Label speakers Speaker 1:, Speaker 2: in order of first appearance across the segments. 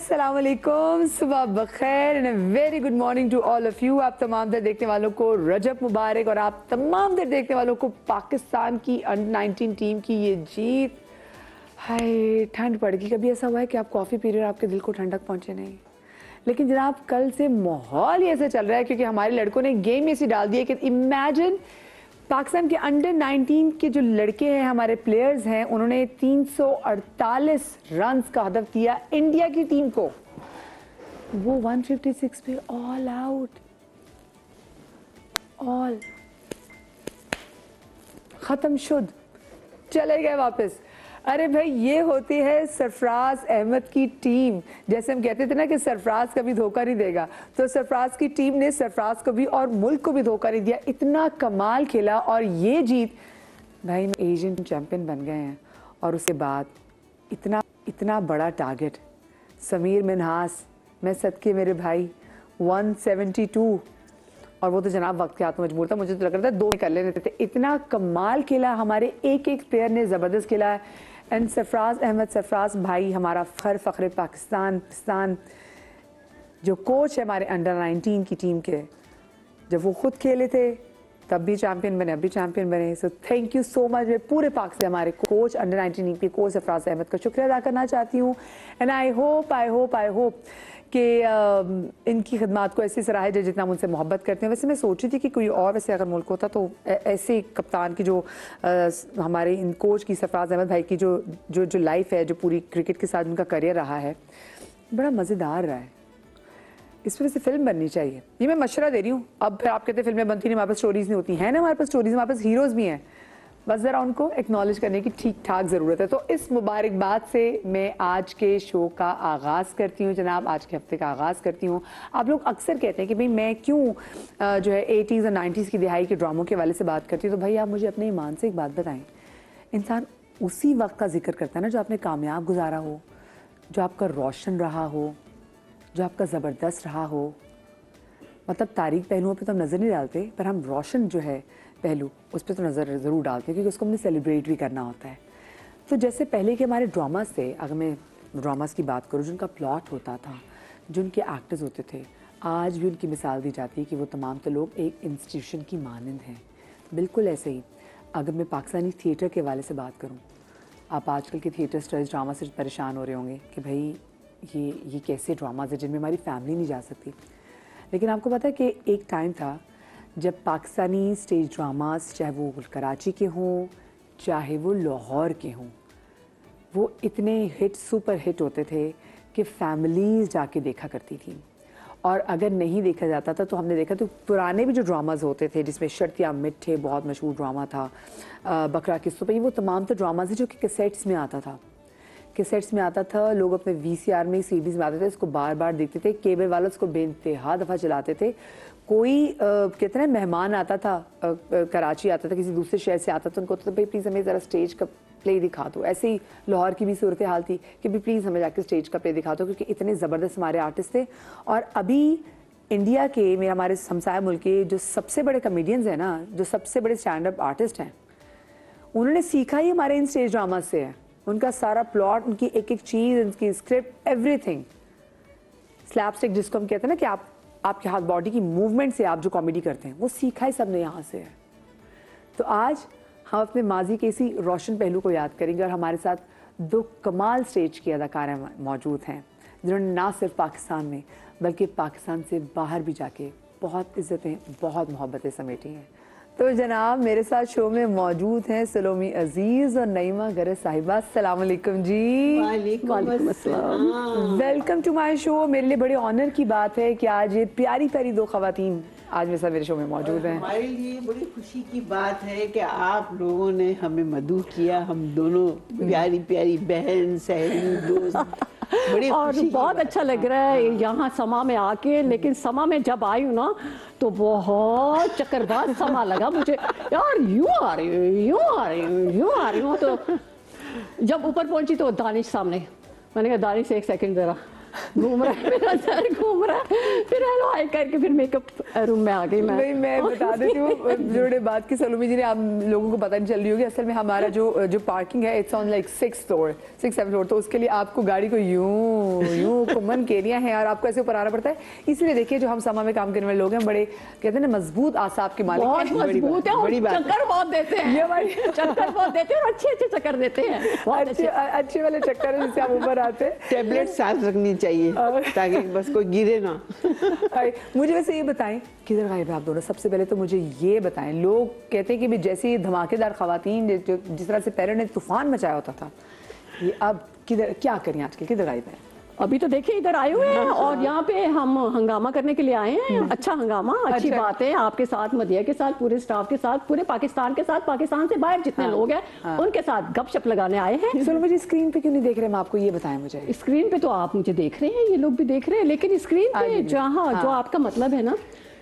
Speaker 1: अस्सलाम वालेकुम, सुबह बखैर and very good morning to all of you. आप तमाम दर देखने वालों को रजब मुबारक और आप तमाम दर देखने वालों को पाकिस्तान की अंडर 19 टीम की ये जीत। हाय ठंड पड़ गई। कभी ऐसा हुआ है कि आप कॉफ़ी पी रहे हो और आपके दिल को ठंडक पहुंचे? नहीं। लेकिन जनाब कल से माहौल ही ऐसे चल रहा है क्योंकि हमारे लड़कों ने गेम ऐसी डाल दी है कि इमेजिन पाकिस्तान के अंडर 19 के जो लड़के हैं, हमारे प्लेयर्स हैं, उन्होंने 348 रन्स का हदफ दिया इंडिया की टीम को। वो 156 पे ऑल आउट, ऑल खत्म शुद्ध, चले गए वापस। अरे भाई ये होती है सरफराज अहमद की टीम। जैसे हम कहते थे ना कि सरफराज कभी धोखा नहीं देगा, तो सरफराज की टीम ने सरफराज को भी और मुल्क को भी धोखा नहीं दिया। इतना कमाल खेला और ये जीत, भाई एशियन चैंपियन बन गए हैं। और उसके बाद इतना बड़ा टारगेट। समीर मिन्हास, मैं सदके मेरे भाई 172, और वो तो जनाब वक्त के हाथ में मजबूर था। मुझे तो लग रहा था 2 कर लेने थे। इतना कमाल खेला, हमारे एक एक प्लेयर ने ज़बरदस्त खेला है। एंड सरफराज अहमद, सरफराज भाई हमारा फ़ख्र पाकिस्तान, जो कोच है हमारे अंडर 19 की टीम के, जब वो खुद खेले थे तब भी चैंपियन बने, अब भी चैंपियन बने। So thank you so much. मैं पूरे पाक से हमारे कोच अंडर 19 के कोच सरफराज अहमद का शुक्रिया अदा करना चाहती हूँ। एंड आई होप कि इनकी खिदमात को ऐसी सराहे जाए जितना मुझसे मोहब्बत करते हैं। वैसे मैं सोच रही थी कि कोई और वैसे अगर मुल्क होता तो ऐसे कप्तान की जो हमारे इन कोच की सरफराज अहमद भाई की जो लाइफ है, जो पूरी क्रिकेट के साथ उनका करियर रहा है, बड़ा मज़ेदार रहा है। इस वजह से फिल्म बननी चाहिए। ये मैं मशवरा दे रही हूँ। अब फिर आप कहते हैं फिल्में बनती नहीं, हमारे पास स्टोरीज़ नहीं होती हैं। ना हमारे पास स्टोरीज़, हमारे पास हीरोज़ भी हैं, बस ज़रा उनको एक्नॉलेज करने की ठीक ठाक ज़रूरत है। तो इस मुबारकबाद से मैं आज के शो का आगाज़ करती हूँ जनाब, आज के हफ्ते का आगाज़ करती हूँ। आप लोग अक्सर कहते हैं कि भाई मैं क्यों जो है 80s और 90s की दिहाई के ड्रामों के हवाले से बात करती हूँ। तो भाई आप मुझे अपने ईमान से एक बात बताएं, इंसान उसी वक्त का जिक्र करता है ना जो आपने कामयाब गुजारा हो, जो आपका रोशन रहा हो, जो आपका ज़बरदस्त रहा हो। मतलब तारीख पहलुओं पे तो हम नज़र नहीं डालते, पर हम रोशन जो है पहलू उस पर तो नज़र ज़रूर डालते हैं क्योंकि उसको हमने सेलिब्रेट भी करना होता है। तो जैसे पहले के हमारे ड्रामास थे, अगर मैं ड्रामास की बात करूँ, जिनका प्लॉट होता था, जो उनके एक्टर्स होते थे, आज भी उनकी मिसाल दी जाती है कि वो तमाम तो लोग एक इंस्टीट्यूशन की मानंद हैं। बिल्कुल ऐसे ही अगर मैं पाकिस्तानी थिएटर के हवाले से बात करूँ, आप आजकल के थिएटर स्टार्स ड्रामा से परेशान हो रहे होंगे कि भाई ये कैसे ड्रामाज है जिनमें हमारी फैमिली नहीं जा सकती। लेकिन आपको पता है कि एक टाइम था जब पाकिस्तानी स्टेज ड्रामास, चाहे वो कराची के हों चाहे वो लाहौर के हों, वो इतने हिट, सुपर हिट होते थे कि फैमिलीज़ जाके देखा करती थी। और अगर नहीं देखा जाता था तो हमने देखा तो पुराने भी जो ड्रामाज होते थे जिसमें शर्तिया मिठे बहुत मशहूर ड्रामा था, बकरा किस्तों पे, वो तमाम तो ड्रामाज है जो कि कैसेट्स में आता था। कैसेट्स में आता था, लोग अपने VCR में, CDs में आते थे, उसको बार बार देखते थे। केबल वाले उसको बेइंतहा दफ़ा चलाते थे। कोई कहते हैं मेहमान आता था, कराची आता था, किसी दूसरे शहर से आता था, उनको तो भाई प्लीज़ हमें ज़रा स्टेज का प्ले दिखा दो। ऐसे ही लाहौर की भी सूरत हाल थी कि भी प्लीज़ हमें जाकर स्टेज का प्ले दिखा दो, क्योंकि इतने ज़बरदस्त हमारे आर्टिस्ट थे। और अभी इंडिया के मेरे हमारे हमसाया मुल्क के जो सबसे बड़े कमेडियंस हैं ना, जो सबसे बड़े स्टैंड अप आर्टिस्ट हैं, उन्होंने सीखा ही हमारे इन स्टेज ड्रामा से है। उनका सारा प्लॉट, उनकी एक एक चीज़, उनकी स्क्रिप्ट, एवरीथिंग, स्लैपस्टिक जिसको हम कहते हैं ना कि आपके हाथ बॉडी की मूवमेंट से आप जो कॉमेडी करते हैं, वो सीखा ही सबने यहाँ से है। तो आज हम अपने माजी के इसी रोशन पहलू को याद करेंगे और हमारे साथ 2 कमाल स्टेज की अदाकारें मौजूद हैं जिन्होंने ना सिर्फ पाकिस्तान में बल्कि पाकिस्तान से बाहर भी जाके बहुत इज़्ज़तें, बहुत मोहब्बतें समेटी हैं। तो जनाब मेरे साथ शो में मौजूद हैं सलोमी अजीज़ और नईमा गरज साहिबा। अस्सलाम वालेकुम जी।
Speaker 2: वालेकुम अस्सलाम।
Speaker 1: Welcome to my show. मेरे लिए बड़े ऑनर की बात है कि आज ये प्यारी प्यारी 2 ख़वातीन आज मेरे साथ मेरे शो में मौजूद हैं।
Speaker 2: हमारे लिए बड़ी खुशी की बात है कि आप लोगों ने हमें मदऊ किया, हम दोनों प्यारी प्यारी बहन, सहेली, दोस्त, बड़ी
Speaker 3: और बहुत अच्छा लग रहा है यहाँ समा में आके। लेकिन समा में जब आई हूँ ना तो बहुत चक्करबाज समा लगा मुझे। यार यूँ आ रही हूँ। तो जब ऊपर पहुंची तो दानिश सामने, मैंने कहा दानिश एक सेकंड ज़रा, घूम रहा है, मेरा सर घूम रहा है, फिर हेलो हाय करके फिर मेकअप रूम में आ गई मैं।
Speaker 1: नहीं, मैं बता देती हूँ जोड़े बात की सलोमी जी ने, आप लोगों को पता नहीं चल रही होगी, असल में हमारा जो पार्किंग है it's on like 6th floor 6th 7th floor, तो उसके लिए आपको गाड़ी को यूं घुमन केरिया है और आपको ऐसे ऊपर आना पड़ता है। इसलिए देखिए जो हम समा में काम करने वाले लोग हैं, बड़े कहते हैं ना मजबूत आसाब के मालिक
Speaker 3: बहुत
Speaker 1: हैं।
Speaker 3: मजबूत है और चक्कर बहुत देते हैं,
Speaker 1: ये भाई
Speaker 3: चक्कर बहुत देते हैं और अच्छे अच्छे चक्कर देते हैं, बहुत
Speaker 1: अच्छे अच्छे वाले चक्कर है जिससे आप ऊपर आते हैं।
Speaker 2: टैबलेट साथ रखनी चाहिए ताकि बस कोई गिरे ना।
Speaker 1: मुझे वैसे ये बताएं किधर गायब है आप दोनों? सबसे पहले तो मुझे ये बताएं, लोग कहते हैं कि भी जैसे धमाकेदार खवातीन जिस तरह से पेरेंट ने तूफान मचाया होता था, ये अब किधर, क्या करें आजकल, किधर गायब है?
Speaker 3: अभी तो देखिए इधर आए हुए हैं और यहाँ पे हम हंगामा करने के लिए आए हैं। अच्छा हंगामा, अच्छी
Speaker 1: अच्छा।
Speaker 3: बात है, आपके साथ, मदिया के साथ, पूरे स्टाफ के साथ, पूरे पाकिस्तान के साथ, पाकिस्तान से बाहर जितने लोग हैं उनके साथ गपशप लगाने आए हैं।
Speaker 1: चलो मुझे स्क्रीन पे क्यों नहीं देख रहे हम, आपको ये बताएं मुझे।
Speaker 3: स्क्रीन पे तो आप मुझे देख रहे हैं, ये लोग भी देख रहे हैं, लेकिन स्क्रीन पे जहाँ जो आपका मतलब है ना,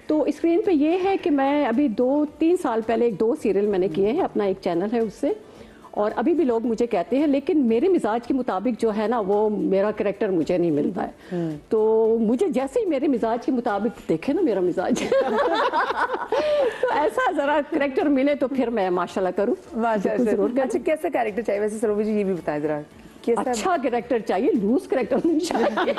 Speaker 3: तो स्क्रीन पे ये है कि मैं अभी 2-3 साल पहले 2 सीरियल मैंने किए हैं, अपना एक चैनल है उससे, और अभी भी लोग मुझे कहते हैं, लेकिन मेरे मिजाज के मुताबिक जो है ना वो मेरा करैक्टर मुझे नहीं मिलता है। तो मुझे जैसे ही मेरे मिजाज के मुताबिक देखे ना मेरा मिजाज तो ऐसा जरा करैक्टर मिले तो फिर मैं माशाल्लाह करूँ, जरूर करूँ।
Speaker 1: अच्छा कैसा कैरेक्टर चाहिए वैसे सलोमी जी, ये भी बताएं जरा।
Speaker 3: अच्छा कैरेक्टर चाहिए, लूज कैरेक्टर नहीं चाहिए।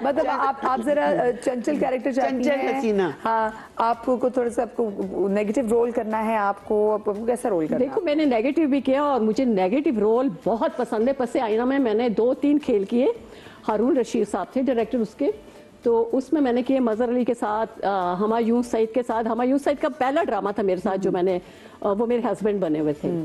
Speaker 1: मतलब आप जरा चंचल कैरेक्टर चाहती हैं?
Speaker 2: चंचल हसीना।
Speaker 1: हाँ, आपको थोड़ा सा आपको नेगेटिव रोल करना है, आपको कैसा रोल करना है?
Speaker 3: देखो मैंने नेगेटिव भी किया और मुझे नेगेटिव रोल बहुत पसंद है। पसे आईना में मैंने 2-3 खेल किए, हारून रशीद साहब थे डायरेक्टर उसके, तो उसमें मैंने किए मजहर अली के साथ, हमायूं सईद के साथ। हमायूं सईद का पहला ड्रामा था मेरे साथ जो मैंने, वो मेरे हस्बैंड बने हुए थे,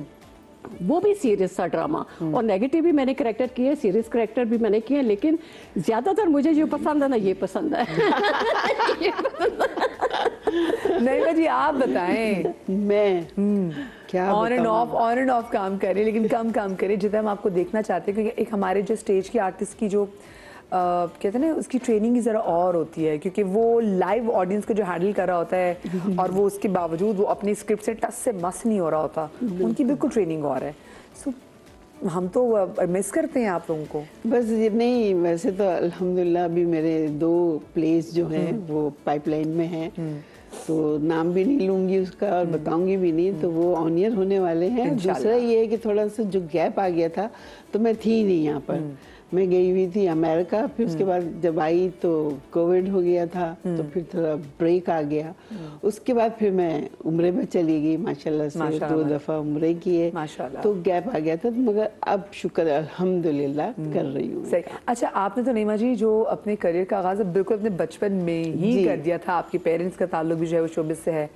Speaker 3: वो भी सीरियस सा ड्रामा, और नेगेटिव भी मैंने करेक्टर किए, सीरियस करेक्टर भी मैंने किए, लेकिन ज्यादातर मुझे जो पसंद है ना ये पसंद है। ये पसंद है।
Speaker 1: नहीं जी आप बताएं।
Speaker 2: मैं क्या
Speaker 1: ऑन एंड ऑफ काम करें, लेकिन कम काम करें जितना हम आपको देखना चाहते हैं, क्योंकि एक हमारे जो स्टेज की आर्टिस्ट की जो कहते हैं ना उसकी ट्रेनिंग ही ज़रा और होती है, क्योंकि वो लाइव ऑडियंस को जो हैंडल कर रहा होता है और वो उसके बावजूद वो अपनी स्क्रिप्ट से टस से मस नहीं हो रहा होता, उनकी बिल्कुल ट्रेनिंग और है। सो हम तो मिस करते हैं आप लोगों को।
Speaker 2: बस ये नहीं, वैसे तो अल्हम्दुलिल्लाह अभी मेरे 2 प्लेस जो हैं वो पाइपलाइन में हैं, तो नाम भी नहीं लूंगी उसका और बताऊंगी भी नहीं, तो वो ऑन ईयर होने वाले हैं। दूसरा ये है कि थोड़ा सा जो गैप आ गया था, तो मैं थी नहीं यहाँ पर, मैं गई हुई थी अमेरिका, फिर उसके बाद जब आई तो कोविड हो गया था, तो फिर थोड़ा ब्रेक आ गया। उसके बाद फिर मैं उम्रे में चली गई, माशाल्लाह से 2 दफा उम्रे किए, तो गैप आ गया था, मगर अब शुक्र अल्हम्दुलिल्लाह कर रही हूँ।
Speaker 1: सही। अच्छा आपने तो नईमा जी जो अपने करियर का आगाज बिल्कुल अपने बचपन में ही कर दिया था, आपके पेरेंट्स का ताल्लुक भी जो है वो शोबिस से है,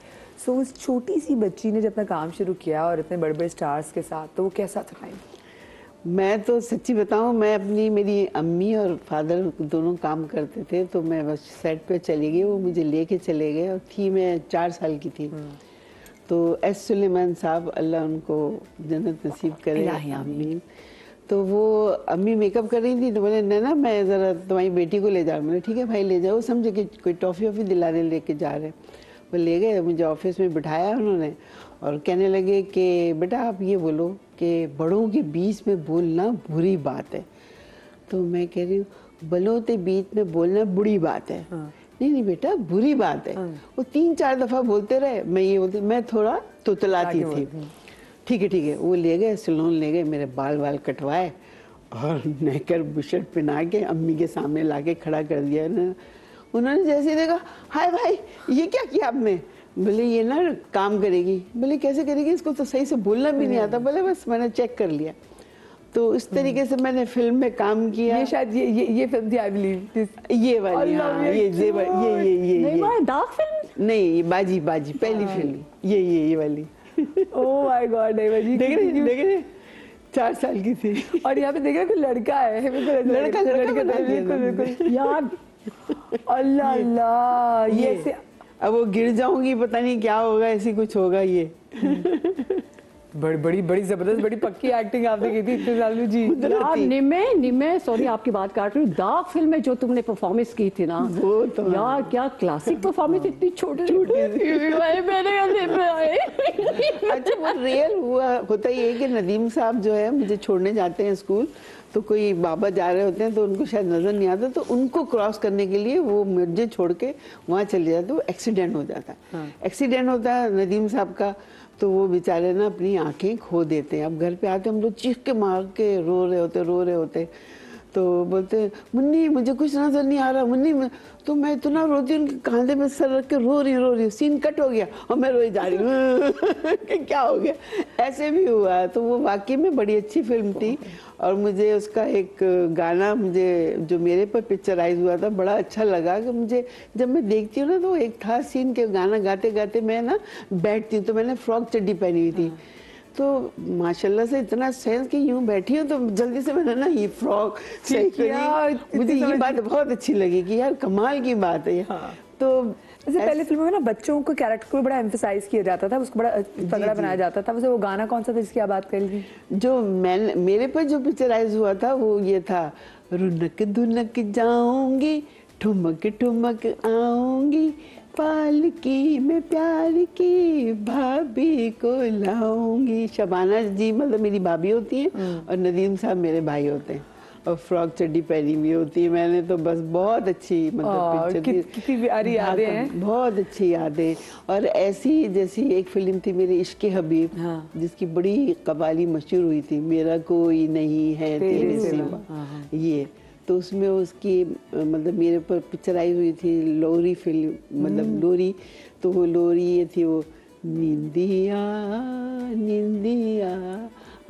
Speaker 1: सो उस छोटी सी बच्ची ने जब अपना काम शुरू किया और इतने बड़े बड़े स्टार्स के साथ, तो वो कैसा था टाइम?
Speaker 2: मैं तो सच्ची बताऊं, मैं अपनी, मेरी अम्मी और फादर दोनों काम करते थे, तो मैं बस सेट पे चली गई, वो मुझे लेके चले गए, और थी मैं 4 साल की थी। तो एस सुलेमान साहब, अल्लाह उनको जन्नत नसीब करे, आमीन। तो वो अम्मी मेकअप कर रही थी, तो बोले नैना मैं ज़रा तुम्हारी बेटी को ले जा रहा हूँ। मैंने ठीक है भाई ले जाओ, समझे कि कोई टॉफ़ी वॉफ़ी दिलाने लेके जा रहे। वो ले गए, मुझे ऑफिस में बिठाया उन्होंने और कहने लगे कि बेटा आप ये बोलो कि बड़ों के बीच में बोलना बुरी बात है। तो मैं कह रही हूँ बड़ों के बीच में बोलना बुरी बात है। नहीं नहीं बेटा बुरी बात है। वो 3-4 दफ़ा बोलते रहे, मैं ये बोलती, मैं थोड़ा तुतलाती थी। ठीक है, वो ले गए, सैलून ले गए, मेरे बाल कटवाए और नेकर बुशर्ट पहना के अम्मी के सामने लाके खड़ा कर दिया। उन्होंने जैसे देखा, हाय भाई ये क्या किया आपने? बोले ये ना काम करेगी। बोले कैसे करेगी, इसको तो सही से बोलना भी नहीं आता। बोले बस मैंने चेक कर लिया। तो इस तरीके से मैंने फिल्म में काम किया।
Speaker 1: ये शायद ये फिल्म थी आई बिलीव,
Speaker 2: ये वाली, हाँ, ये
Speaker 3: नहीं डार्क फिल्म
Speaker 2: नहीं, ये बाजी पहली फिल्म ये वाली।
Speaker 1: ओह माय गॉड, नहीं
Speaker 2: देख रहे 4 साल की थी।
Speaker 1: और यहाँ पे देख रहे कोई लड़का है,
Speaker 2: लड़का
Speaker 3: यार
Speaker 1: अल्लाह अल्लाह, ये
Speaker 2: अब वो गिर जाऊंगी, पता नहीं क्या होगा, ऐसी कुछ होगा ये।
Speaker 1: बड़ी बड़ी बड़ी जबरदस्त, बड़ी पक्की एक्टिंग आपने की थी इतने साल में जी।
Speaker 3: यार निमे सॉरी आपकी बात काट रही हूँ, दाग फिल्म में जो तुमने परफॉर्मेंस की थी ना,
Speaker 2: वो तो
Speaker 3: यार क्या क्लासिक परफॉर्मेंस, इतनी छोटी मैंने आए।
Speaker 2: अच्छा वो रियल हुआ होता ही है कि नदीम साहब जो है मुझे छोड़ने जाते हैं स्कूल, तो कोई बाबा जा रहे होते हैं तो उनको शायद नजर नहीं आता, तो उनको क्रॉस करने के लिए वो मुझे छोड़ के वहाँ चले जाते, वो एक्सीडेंट हो जाता है। एक्सीडेंट होता है नदीम साहब का, तो वो बेचारे ना अपनी आंखें खो देते हैं। अब घर पे आते हम लोग चीख के मार के रो रहे होते, तो बोलते मुन्नी मुझे कुछ नजर नहीं आ रहा मुन्नी, तो मैं इतना रोती हूँ, कांधे में सर रख के रो रही हूँ, सीन कट हो गया और मैं रोई जा रही हूँ कि क्या हो गया, ऐसे भी हुआ। तो वो वाकई में बड़ी अच्छी फिल्म थी, और मुझे उसका एक गाना मुझे जो मेरे पर पिक्चराइज हुआ था बड़ा अच्छा लगा, कि मुझे जब मैं देखती हूँ ना, तो एक था सीन के गाना गाते गाते मैं ना बैठती हूँ, तो मैंने फ्रॉक चड्डी पहनी हुई थी, तो माशाल्लाह से इतना सेंस कि यूं बैठी हूँ, तो जल्दी से मैंने ना ये फ्रॉक सही करी। मुझे ये बात बहुत अच्छी लगी कि यार कमाल की बात है। हाँ। तो
Speaker 1: जैसे पहले फिल्मों में ना बच्चों को कैरेक्टर को बड़ा एम्फसाइज किया जाता था, उसको बड़ा तगड़ा बनाया जाता था। वैसे वो गाना कौन सा था जिसकी आप बात करेंगी? जो
Speaker 2: मेरे पर जो पिक्चराइज हुआ था वो ये था, रुनक धुनक जाऊंगी ठुमक ठुमक आऊंगी, पालकी में प्यार की भाभी को लाऊंगी। शबाना जी मतलब मेरी भाभी होती हैं और नदीम साहब मेरे भाई होते हैं, और फ्रॉक चड्डी पहनी हुई होती है। मैंने तो बस बहुत अच्छी मतलब पिक्चर
Speaker 1: कितनी प्यारी यादें हैं,
Speaker 2: बहुत अच्छी यादें। और ऐसी जैसी एक फिल्म थी मेरी इश्क़ हबीब, जिसकी बड़ी कवाली मशहूर हुई थी, मेरा कोई नहीं है तेरे सिवा, ये तो उसमें उसकी मतलब मेरे पर पिक्चराइज हुई थी लोरी फिल्म, मतलब लोरी, तो वो लोरी ये थी, वो निंदिया निंदिया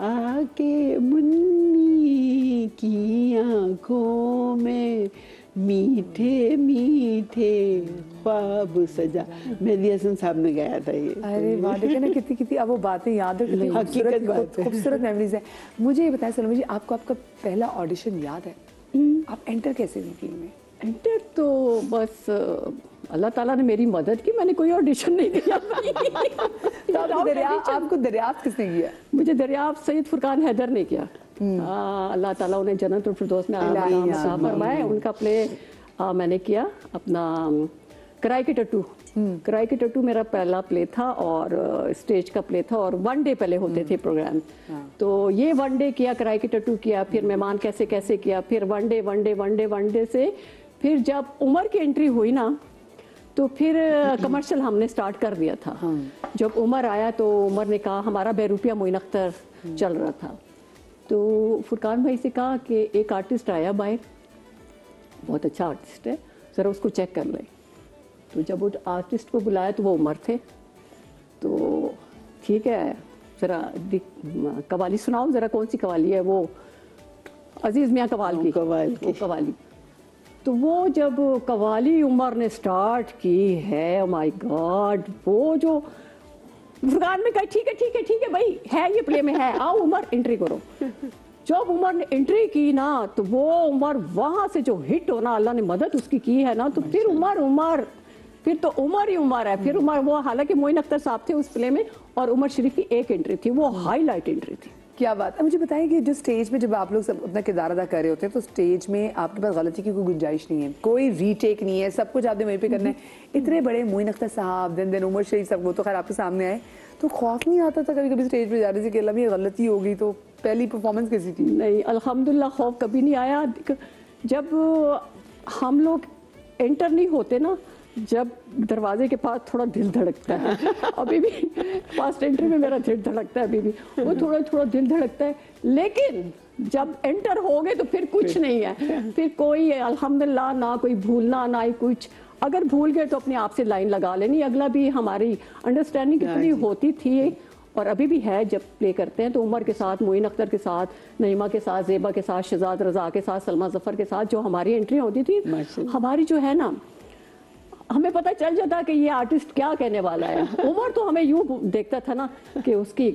Speaker 2: आके मुन्नी की आंखों में मीठे मीठे ख्वाब सजा। मेहदी हसन साहब ने गाया था ये।
Speaker 1: अरे वाह, देखिए ना कितनी कितनी अब वो बातें याद है, कितनी खूबसूरत मेमोरीज है। मुझे ये बताएं सलोमी जी, आपको आपका पहला ऑडिशन याद है? आप एंटर कैसे हुई फिल्म में?
Speaker 3: एंटर तो बस अल्लाह ताला ने मेरी मदद की, मैंने कोई ऑडिशन नहीं दिया।
Speaker 1: तो आपको दरियाफ्त किसने किया?
Speaker 3: मुझे दरियाफ्त सैयद फुरकान हैदर ने किया। अल्लाह ताला उन्हें जन्नतुल फिरदौस में मुसाफिर फरमाए। उनका प्ले मैंने किया अपना किराए के टट्टू। किराए के टट्टू मेरा पहला प्ले था और स्टेज का प्ले था, और वन डे पहले होते थे प्रोग्राम। तो ये वन डे किया, किराए के टट्टू किया, फिर मेहमान कैसे कैसे किया, फिर वन डे से फिर जब उमर की एंट्री हुई ना, तो फिर कमर्शियल हमने स्टार्ट कर दिया था। जब उमर आया तो उमर ने कहा, हमारा बेरूपिया मोइन अख्तर चल रहा था, तो फुरकान भाई से कहा कि एक आर्टिस्ट आया बाहर, बहुत अच्छा आर्टिस्ट है, ज़रा उसको चेक कर ले। तो जब वो आर्टिस्ट को बुलाया तो वो उमर थे, तो ठीक है ज़रा कवाली सुनाओ, ज़रा कौन सी कवाली है, वो अजीज़ मियाँ कवाल की कवाली। तो वो जब कवाली उमर ने स्टार्ट की है, माय गॉड, वो जो फुरकान में कहा ठीक है भाई, है ये प्ले में है, आओ उमर एंट्री करो। जब उमर ने एंट्री की ना, तो वो उमर वहां से जो हिट होना, अल्लाह ने मदद उसकी की है ना, तो फिर उमर फिर तो उमर ही उमर है। फिर उमर वो, हालांकि मोइन अख्तर साहब थे उस प्ले में, और उमर शरीफ की एक एंट्री थी, वो हाईलाइट एंट्री थी।
Speaker 1: क्या बात है। मुझे बताइए कि जो स्टेज पे जब आप लोग सब अपना किरदार अदा कर रहे होते हैं, तो स्टेज में आपके पास गलती की कोई गुंजाइश नहीं है, कोई रीटेक नहीं है, सब कुछ आपने वहीं पे करना है। इतने बड़े मोइन अख्तर साहब, दिन उमर शरीफ सब, वो तो खैर आपके सामने आए, तो खौफ नहीं आता था कभी कभी स्टेज पे जाने से कि अल्लाह ये गलती होगी? तो पहली परफॉर्मेंस कैसी थी?
Speaker 3: नहीं, अल्हम्दुलिल्लाह खौफ कभी नहीं आया। जब हम लोग एंटर नहीं होते ना, जब दरवाजे के पास थोड़ा दिल धड़कता है, अभी भी फर्स्ट एंट्री में मेरा दिल धड़कता है, अभी भी वो थोड़ा दिल धड़कता है, लेकिन जब एंटर हो गए तो फिर कुछ नहीं है, फिर कोई अल्हम्दुलिल्लाह ना कोई भूलना ना ही कुछ। अगर भूल गए तो अपने आप से लाइन लगा लेनी, अगला भी हमारी अंडरस्टैंडिंग इतनी होती थी और अभी भी है। जब प्ले करते हैं तो उमर के साथ, मोइन अख्तर के साथ, नईमा के साथ, ज़ेबा के साथ, शहजाद रज़ा के साथ, सलमा ज़फ़र के साथ जो हमारी एंट्री होती थी, हमारी जो है ना, हमें पता चल जाता कि ये आर्टिस्ट क्या कहने वाला है। उमर तो हमें यूं देखता था ना कि उसकी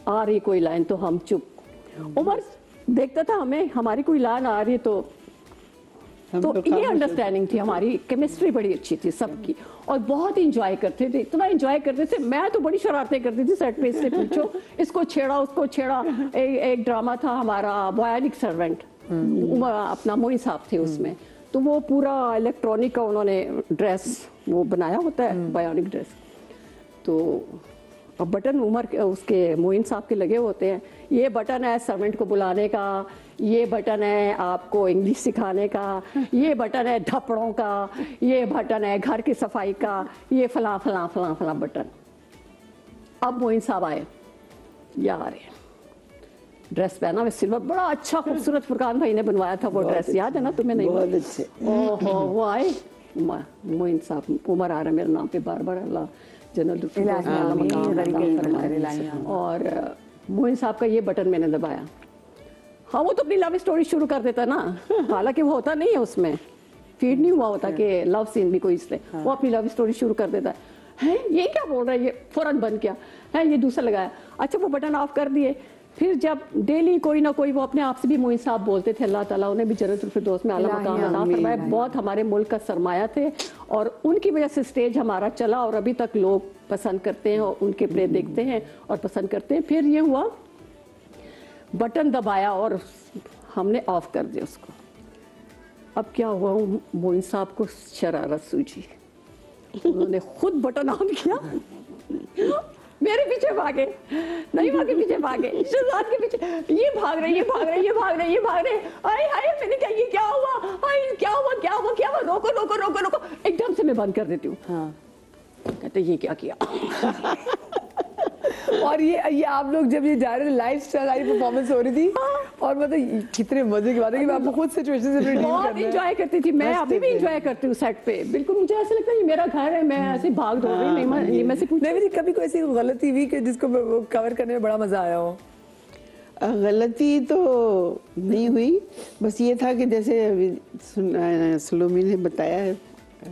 Speaker 3: आ रही कोई लाइन तो हम चुप, उमर देखता था हमें हमारी कोई लाइन आ रही है तो तो ये अंडरस्टैंडिंग थी हमारी, केमिस्ट्री बड़ी अच्छी थी सबकी और बहुत इंजॉय करते थे, इतना इंजॉय करते थे। मैं तो बड़ी शरारतें करती थी सेट पे, इससे पूछो, इसको छेड़ा उसको छेड़ा। एक ड्रामा था हमारा बायोनिक सर्वेंट, अपना मोइन साहब थे उसमें, तो वो पूरा इलेक्ट्रॉनिक का उन्होंने ड्रेस वो बनाया होता है, बायोनिक ड्रेस। तो अब बटन उमर के उसके मोइन साहब के लगे होते हैं, ये बटन है सर्वेंट को बुलाने का, ये बटन है आपको इंग्लिश सिखाने का, ये बटन है धपड़ों का, ये बटन है घर की सफाई का, ये फला फला फला फला बटन। अब मोइन साहब आए, यार ड्रेस पहना हुआ सिल्वर, बड़ा अच्छा खूबसूरत फुरकान भाई ने बनवाया था वो ड्रेस, याद है ना तुम्हें? नहीं,
Speaker 2: बहुत अच्छे।
Speaker 3: ओहो, वो आए मोइन साहब, उमर आ रहा है मेरे नाम पे बार बार, अल्लाह जनरल और मोइन साहब का ये बटन मैंने दबाया। हाँ, वो तो अपनी लव स्टोरी शुरू कर देता ना, हालांकि वो होता नहीं है उसमें, फीड नहीं हुआ होता कि लव सीन भी कोई, इसलिए वो अपनी लव स्टोरी शुरू कर देता है। ये क्या बोल रहा है, ये फौरन बंद किया है, ये दूसरा लगाया, अच्छा वो बटन ऑफ कर दिए। फिर जब डेली कोई ना कोई, वो अपने आप से भी मोइन साहब बोलते थे, अल्लाह ताला उन्हें भी जन्नतुल फिरदौस में आला मकाम अता फरमाए, बहुत हमारे मुल्क का सरमाया थे और उनकी वजह से स्टेज हमारा चला और अभी तक लोग पसंद करते हैं और उनके प्ले देखते हैं और पसंद करते हैं। फिर ये हुआ, बटन दबाया और हमने ऑफ कर दिया उसको। अब क्या हुआ, मोइन साहब को शरारत सूझी, उन्होंने खुद बटन ऑन किया, मेरे पीछे भागे, नहीं भागे, पीछे भागे, शहजाद के पीछे, ये भाग रहे, ये भाग रहे, ये भाग रहे, ये भाग रहे। हाय हाय, मैंने कहा ये क्या हुआ, हाय क्या हुआ, क्या हुआ, क्या हुआ, रोको रोको रोको रोको, एकदम से मैं बंद कर देती हूँ। हाँ, कहते ये क्या किया।
Speaker 1: और ये आप लोग जब ये जा रहे थे, लाइव सारी परफॉर्मेंस हो रही थी और मतलब कितने मजे की बात है कि आपको खुद सिचुएशन से
Speaker 3: बहुत एंजॉय करती थी मैं, अभी भी एंजॉय करती हूँ सेट पे, बिल्कुल मुझे ऐसा लगता है ये मेरा घर है, मैं ऐसे भाग दौड़ रही नहीं, मैं से पूछ
Speaker 1: नहीं, कभी कोई ऐसी गलती हुई कि जिसको कवर करने में बड़ा मजा आया हो?
Speaker 2: गलती तो नहीं हुई, बस ये था कि जैसे सुलोमी ने बताया,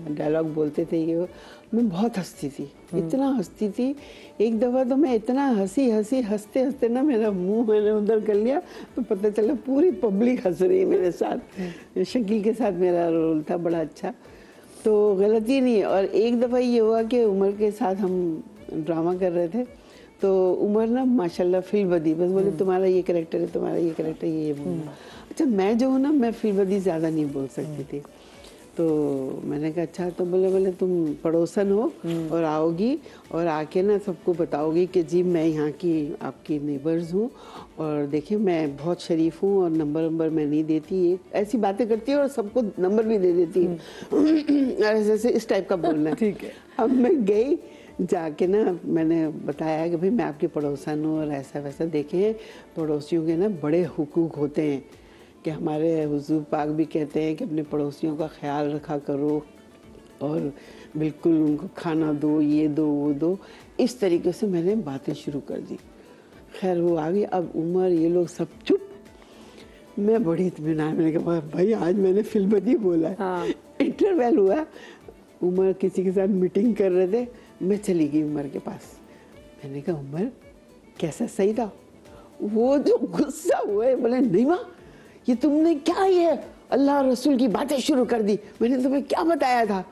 Speaker 2: डायलॉग बोलते थे ये, मैं बहुत हंसती थी, इतना हंसती थी। एक दफ़ा तो मैं इतना हंसते हंसते ना मेरा मुंह मैंने उधर कर लिया, तो पता चला पूरी पब्लिक हंस रही मेरे साथ। शकील के साथ मेरा रोल था बड़ा अच्छा, तो गलती नहीं। और एक दफ़ा ये हुआ कि उमर के साथ हम ड्रामा कर रहे थे, तो उमर ना माशाल्लाह फिल्मबदी, बस बोले तुम्हारा ये कैरेक्टर है, तुम्हारा ये कैरेक्टर, ये बोलना। अच्छा, मैं जो हूँ ना, मैं फिल्मबदी ज़्यादा नहीं बोल सकती थी, तो मैंने कहा अच्छा, तो बोले तुम पड़ोसन हो और आओगी और आके ना सबको बताओगी कि जी मैं यहाँ की आपकी नेबर्स हूँ और देखिए मैं बहुत शरीफ हूँ और नंबर मैं नहीं देती, ये ऐसी बातें करती है और सबको नंबर भी दे देती है, ऐसे इस टाइप का बोलना है।
Speaker 1: ठीक है। अब
Speaker 2: मैं गई, जाके ना मैंने बताया कि भाई मैं आपकी पड़ोसन हूँ और ऐसा वैसा, देखें पड़ोसियों के ना बड़े हुकूक होते हैं कि हमारे हुजूर पाक भी कहते हैं कि अपने पड़ोसियों का ख्याल रखा करो और बिल्कुल उनको खाना दो, ये दो, वो दो। इस तरीके से मैंने बातें शुरू कर दी। खैर वो आ गई, अब उमर ये लोग सब चुप, मैं बड़ी इत्मीनान, मैंने कहा भाई आज मैंने फिल्मबदी बोला है। हाँ। इंटरवल हुआ, उमर किसी के साथ मीटिंग कर रहे थे, मैं चली गई उमर के पास। मैंने कहा उमर कैसा, सही था? वो जो गुस्सा हुआ है, बोले नहीं माँ ये तुमने क्या ये अल्लाह रसूल की बातें शुरू कर दी, मैंने तुम्हें क्या बताया था?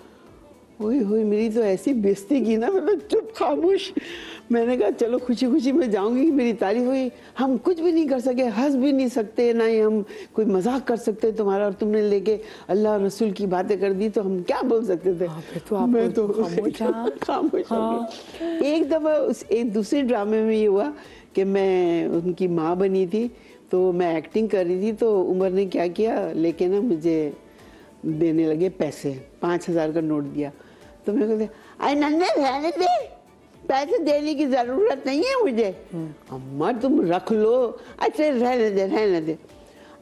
Speaker 2: ओए होए, मेरी तो ऐसी बेइज्जती की ना, मैं तो चुप खामोश। मैंने कहा चलो खुशी खुशी मैं जाऊंगी, मेरी तारीफ हुई, हम कुछ भी नहीं कर सके, हंस भी नहीं सकते, ना ही हम कोई मजाक कर सकते तुम्हारा, और तुमने लेके अल्लाह रसूल की बातें कर दी, तो हम क्या बोल सकते थे?
Speaker 1: तो मैं तो खामोश।
Speaker 2: हाँ। एक दफ़ा एक दूसरे ड्रामे में ये हुआ कि मैं उनकी माँ बनी थी, तो मैं एक्टिंग कर रही थी, तो उमर ने क्या किया, लेके ना मुझे देने लगे पैसे, 5,000 का नोट दिया। तो मैं कहते अरे नन्हे रहने दे, पैसे देने की ज़रूरत नहीं है मुझे। अम्मा तुम रख लो। अच्छा रहने दे।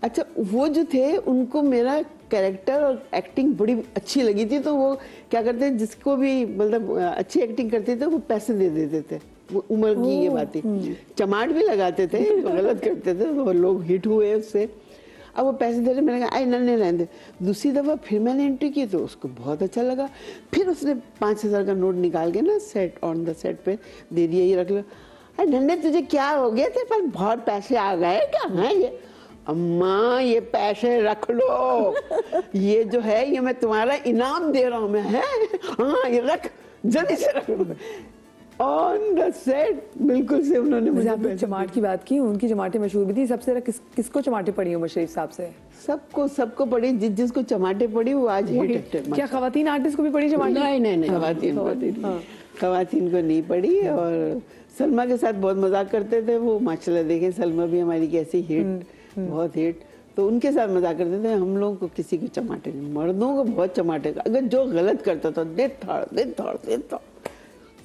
Speaker 2: अच्छा, वो जो थे उनको मेरा कैरेक्टर और एक्टिंग बड़ी अच्छी लगी थी, तो वो क्या करते, जिसको भी मतलब अच्छी एक्टिंग करते थे वो पैसे दे देते थे। वो उम्र की ये बातें, चमाट भी लगाते थे, तो गलत करते थे, तो लोग हिट हुए उससे। अब वो पैसे दे रहे, मैंने कहा आई नन्हे रहने दे। दूसरी दफ़ा फिर मैंने एंट्री की तो उसको बहुत अच्छा लगा, फिर उसने 5,000 का नोट निकाल के ना सेट ऑन द सेट पे दे दिया, ये रख लो। अरे नन्हे तुझे क्या हो गया, तेरे पास बहुत पैसे आ गए क्या है ये? अम्मा ये पैसे रख लो, ये जो है ये मैं तुम्हारा इनाम दे रहा हूँ मैं, है हाँ ये रख, जल्दी से रख। ऑन द सेट बिल्कुल से उन्होंने मुझे
Speaker 1: आपने चमाट की बात की, उनकी चमाटें मशहूर भी थी। सबसे ज्यादा किसको चमाटें पड़ी उमर शरीफ साहब से?
Speaker 2: सबको पड़ी, जिसको चमाटे पड़ी वो आज हिट है।
Speaker 1: क्या खवातीन आर्टिस्ट को भी पड़ी चमाटें?
Speaker 3: नहीं
Speaker 2: खवातीन को नहीं पड़ी। और सलमा के साथ बहुत मजाक करते थे वो, माशाल्लाह देखें सलमा भी हमारी कैसी हिट, बहुत हिट। तो उनके साथ मजाक करते थे, हम लोगों को किसी को चमाटे नहीं, मर्दों को बहुत चमाटे। अगर जो गलत करता था दे था।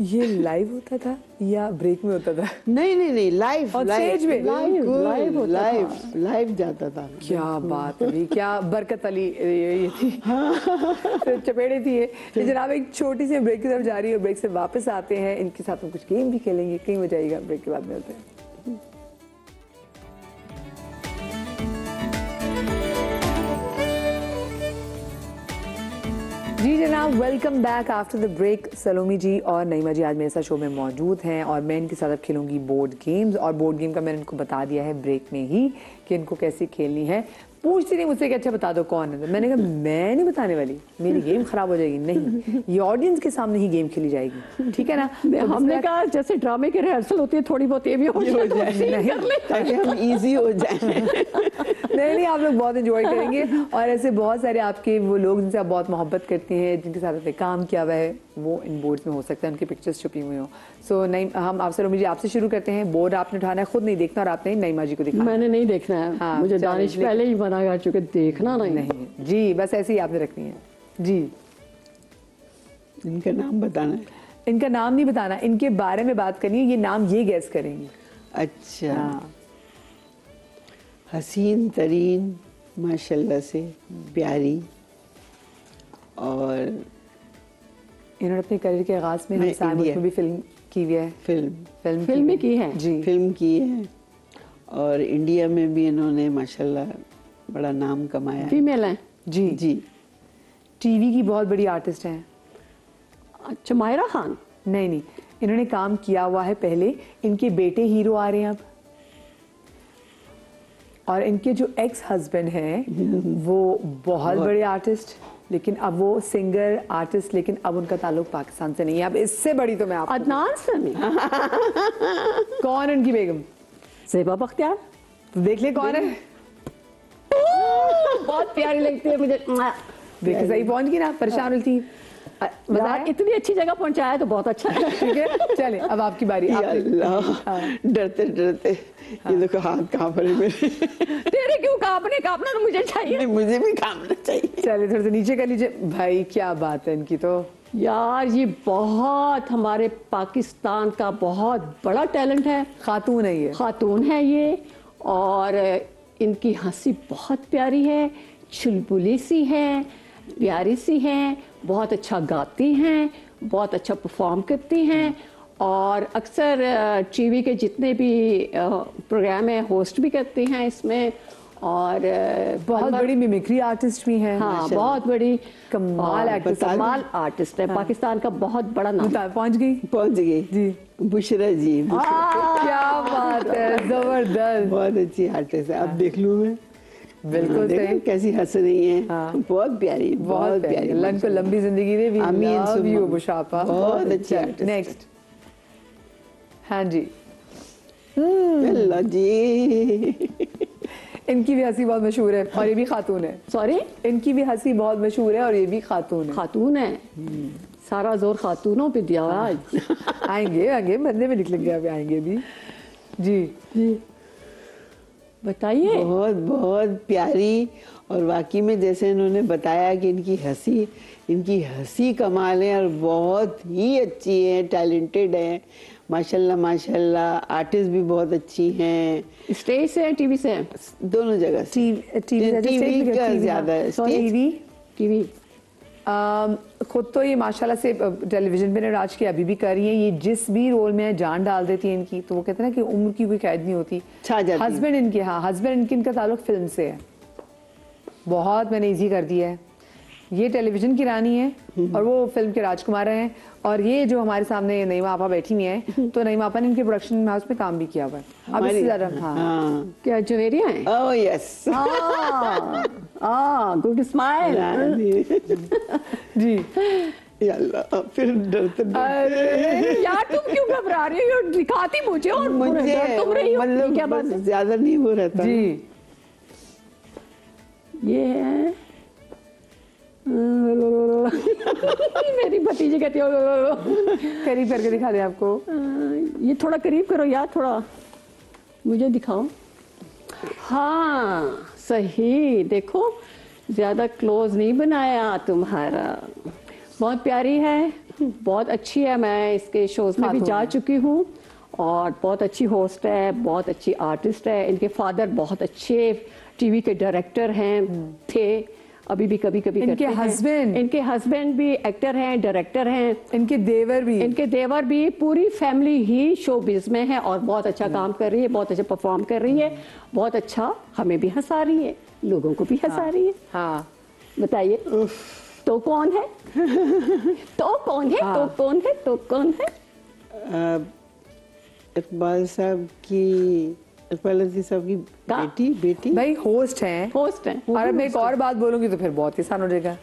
Speaker 1: ये लाइव होता था या ब्रेक में होता था?
Speaker 2: नहीं लाइव,
Speaker 1: और स्टेज पे
Speaker 2: लाइव जाता था।
Speaker 1: क्या बात है, क्या बरकत अली ये थी। तो चपेड़े थी ये। तो जनाब एक छोटी सी ब्रेक की तरफ जा रही है, ब्रेक से वापस आते हैं, इनके साथ हम कुछ गेम भी खेलेंगे। कहीं हो जाएगा, ब्रेक के बाद मिलते हैं। जी जनाब, welcome back after the break. Salomi ji और नईमा जी आज मेरे साथ शो में मौजूद हैं और मैं इनके साथ अब खेलूंगी बोर्ड गेम्स। और बोर्ड गेम का मैंने इनको बता दिया है ब्रेक में ही कि इनको कैसे खेलनी है। पूछती नहीं मुझसे कि अच्छा बता दो कौन है, तो मैंने कहा मैं नहीं बताने वाली, मेरी गेम खराब हो जाएगी। नहीं, ये ऑडियंस के सामने ही गेम खेली जाएगी, ठीक है ना? तो
Speaker 3: हमने कहा जैसे ड्रामे की रिहर्सल होती है, थोड़ी बहुत ये भी हो जाए
Speaker 2: ताकि हम इजी हो जाए।
Speaker 1: नहीं, आप लोग बहुत एंजॉय करेंगे। और ऐसे बहुत सारे आपके वो लोग जिनसे आप बहुत मोहब्बत करती हैं, जिनके साथ आपने काम किया हुआ है, वो इन बोर्ड्स में हो सकता है उनकी पिक्चर्स छुपी हुई हो। सो नहीं, हम आप सलोमी जी आपसे शुरू करते हैं। बोर्ड आपने उठाना है, खुद नहीं देखना और आपने नईमा जी को दिखाना।
Speaker 3: मैंने नहीं देखना है।
Speaker 1: हाँ,
Speaker 3: मुझे दानिश पहले ही मना कर चुके, देखना नहीं
Speaker 1: जी, बस ऐसे ही आपने रखनी है जी।
Speaker 2: इनका नाम बताना है?
Speaker 1: इनका नाम नहीं बताना, इनके बारे में बात करनी है। ये नाम ये गैस करेंगी।
Speaker 2: अच्छा, हसीन तरीन, माशाल्लाह से प्यारी। और
Speaker 1: इन्होंने अपने करियर के आगाज में हम सामूहिक में भी फिल्म की हुई है।
Speaker 3: फिल्म भी की है
Speaker 1: जी,
Speaker 2: फिल्म की है। और इंडिया में भी इन्होंने माशाल्लाह बड़ा नाम कमाया।
Speaker 3: फीमेल है
Speaker 1: जी
Speaker 2: जी।
Speaker 1: टीवी की बहुत बड़ी आर्टिस्ट हैं।
Speaker 3: अच्छा, मायरा खान?
Speaker 1: नहीं, इन्होंने काम किया हुआ है पहले। इनके बेटे हीरो आ रहे हैं अब। और इनके जो एक्स हस्बैंड हैं वो बहुत बड़े आर्टिस्ट, लेकिन अब वो सिंगर आर्टिस्ट, लेकिन अब उनका ताल्लुक पाकिस्तान से नहीं है। अब इससे बड़ी तो मैं आपको
Speaker 3: अदनान समी।
Speaker 1: कौन है उनकी बेगम?
Speaker 3: ज़ेबा बख्तियार।
Speaker 1: तो देख ले कौन है।
Speaker 3: बहुत प्यारी लगती है मुझे।
Speaker 1: देखिए सही पहुंच गई ना, परेशान हुई थी।
Speaker 3: यार इतनी अच्छी जगह पहुंचाया तो बहुत अच्छा है।
Speaker 1: ठीक है, चले अब आपकी बारी।
Speaker 2: डरते ये देखो हाथ कांप रहे मेरे।
Speaker 3: तेरे क्यों कांपना तो मुझे चाहिए।
Speaker 2: मुझे भी कांपना चाहिए।
Speaker 1: चले थोड़ा सा नीचे कर लीजिए भाई। क्या बात है इनकी तो।
Speaker 3: यार ये बहुत हमारे पाकिस्तान का बहुत बड़ा टैलेंट है।
Speaker 1: खातून है ये।
Speaker 3: खातून है ये। और इनकी हंसी बहुत प्यारी है, चुलबुली सी है, प्यारी सी हैं, बहुत अच्छा गाती हैं, बहुत अच्छा परफॉर्म करती हैं। और अक्सर टीवी के जितने भी प्रोग्राम है होस्ट भी करती हैं इसमें। और
Speaker 1: बहुत बड़ी मिमिक्री आर्टिस्ट भी हैं।
Speaker 3: हाँ, बहुत बड़ी
Speaker 1: कमाल
Speaker 3: आर्टिस्ट है। पाकिस्तान का बहुत बड़ा नाम।
Speaker 1: पहुंच गई
Speaker 2: जी। बुशरा जी।
Speaker 1: क्या बात है, जबरदस्त।
Speaker 2: बहुत अच्छी आर्टिस्ट है। अब देख लूं मैं।
Speaker 1: बिल्कुल सही।
Speaker 2: कैसी हंस रही है। बहुत प्यारी, बहुत प्यारी।
Speaker 1: अल्लाह इनको लंबी जिंदगी दे। बुशापा
Speaker 2: बहुत अच्छी आर्टिस्ट।
Speaker 1: नेक्स्ट। हाँ जी।
Speaker 2: अल्लाह जी।
Speaker 1: इनकी भी हंसी बहुत मशहूर है और ये भी खातून है।
Speaker 3: सॉरी,
Speaker 1: इनकी भी हंसी बहुत मशहूर है और ये भी खातून है।
Speaker 3: खातून है। सारा जोर खातूनों पे दिया हुआ आज।
Speaker 1: आएंगे बंदे में निकलेंगे, अभी आएंगे भी। जी
Speaker 3: बताइए।
Speaker 2: बहुत बहुत प्यारी। और वाकई में जैसे इन्होंने बताया कि इनकी हंसी कमाल है और बहुत ही अच्छी है, टैलेंटेड है माशाल्लाह माशाल्लाह। आर्टिस्ट भी बहुत अच्छी हैं।
Speaker 3: स्टेज से है, टीवी से है?
Speaker 2: दोनों जगह से। टीवी का ज्यादा है।
Speaker 3: टीवी।
Speaker 1: खुद तो ये माशाल्लाह से टेलीविजन पे राज की अभी भी कर रही हैं। ये जिस भी रोल में जान डाल देती है इनकी, तो वो कहते हैं ना कि उम्र की कोई कैद नहीं होती। हस्बैंड इनके, हाँ हस्बैंड इनका ताल्लुक फिल्म से है। बहुत मैंने इजी कर दिया है। ये टेलीविजन की रानी है और वो फिल्म के राजकुमार हैं। और ये जो हमारे सामने नईमा आपा बैठी हुई हैं, तो नईमा आपा ने इनके प्रोडक्शन हाउस में काम भी किया हुआ है। अब इससे ज्यादा हाँ
Speaker 3: क्या जवेरिया है?
Speaker 2: Oh yes
Speaker 3: good smile.
Speaker 1: जी।
Speaker 2: अल्लाह, फिर डरते
Speaker 3: यार तुम क्यों घबरा रही हो? दिखाती मुझे और
Speaker 2: मुझे
Speaker 3: डर तुम रही हो।
Speaker 2: मतलब
Speaker 3: क्या बात
Speaker 2: बस
Speaker 3: है?
Speaker 2: ज्यादा नहीं हो रहता।
Speaker 1: जी
Speaker 3: ये है मेरी भतीजी कहती हो
Speaker 1: करीब करके दिखा दे आपको।
Speaker 3: ये थोड़ा करीब करो यार, थोड़ा मुझे दिखाओ। हाँ सही, देखो ज्यादा क्लोज नहीं बनाया तुम्हारा। बहुत प्यारी है, बहुत अच्छी है। मैं इसके शोज में भी
Speaker 1: खातून
Speaker 3: जा
Speaker 1: है।
Speaker 3: चुकी हूँ और बहुत अच्छी होस्ट है, बहुत अच्छी आर्टिस्ट है। इनके फादर बहुत अच्छे टीवी के डायरेक्टर हैं, थे, अभी भी कभी कभी
Speaker 1: इनके
Speaker 3: करते हैं।
Speaker 1: husband?
Speaker 3: इनके हस्बैंड भी एक्टर हैं, डायरेक्टर हैं।
Speaker 1: इनके देवर भी।
Speaker 3: इनके देवर भी। पूरी फैमिली ही शोबिज में है और बहुत अच्छा काम कर रही है, बहुत अच्छा परफॉर्म कर रही है, बहुत अच्छा हमें भी हंसा रही है, लोगों को भी हंसा रही है।
Speaker 1: हाँ
Speaker 3: बताइए तो कौन है? तो कौन है? तो कौन है? तो कौन है?
Speaker 2: इकबाल साहब की, इकबाल अजीज साहब की बेटी
Speaker 1: भाई होस्ट हैं।
Speaker 3: होस्ट है।
Speaker 1: और मैं एक और बात बोलूंगी तो फिर बहुत ही आसान हो जाएगा।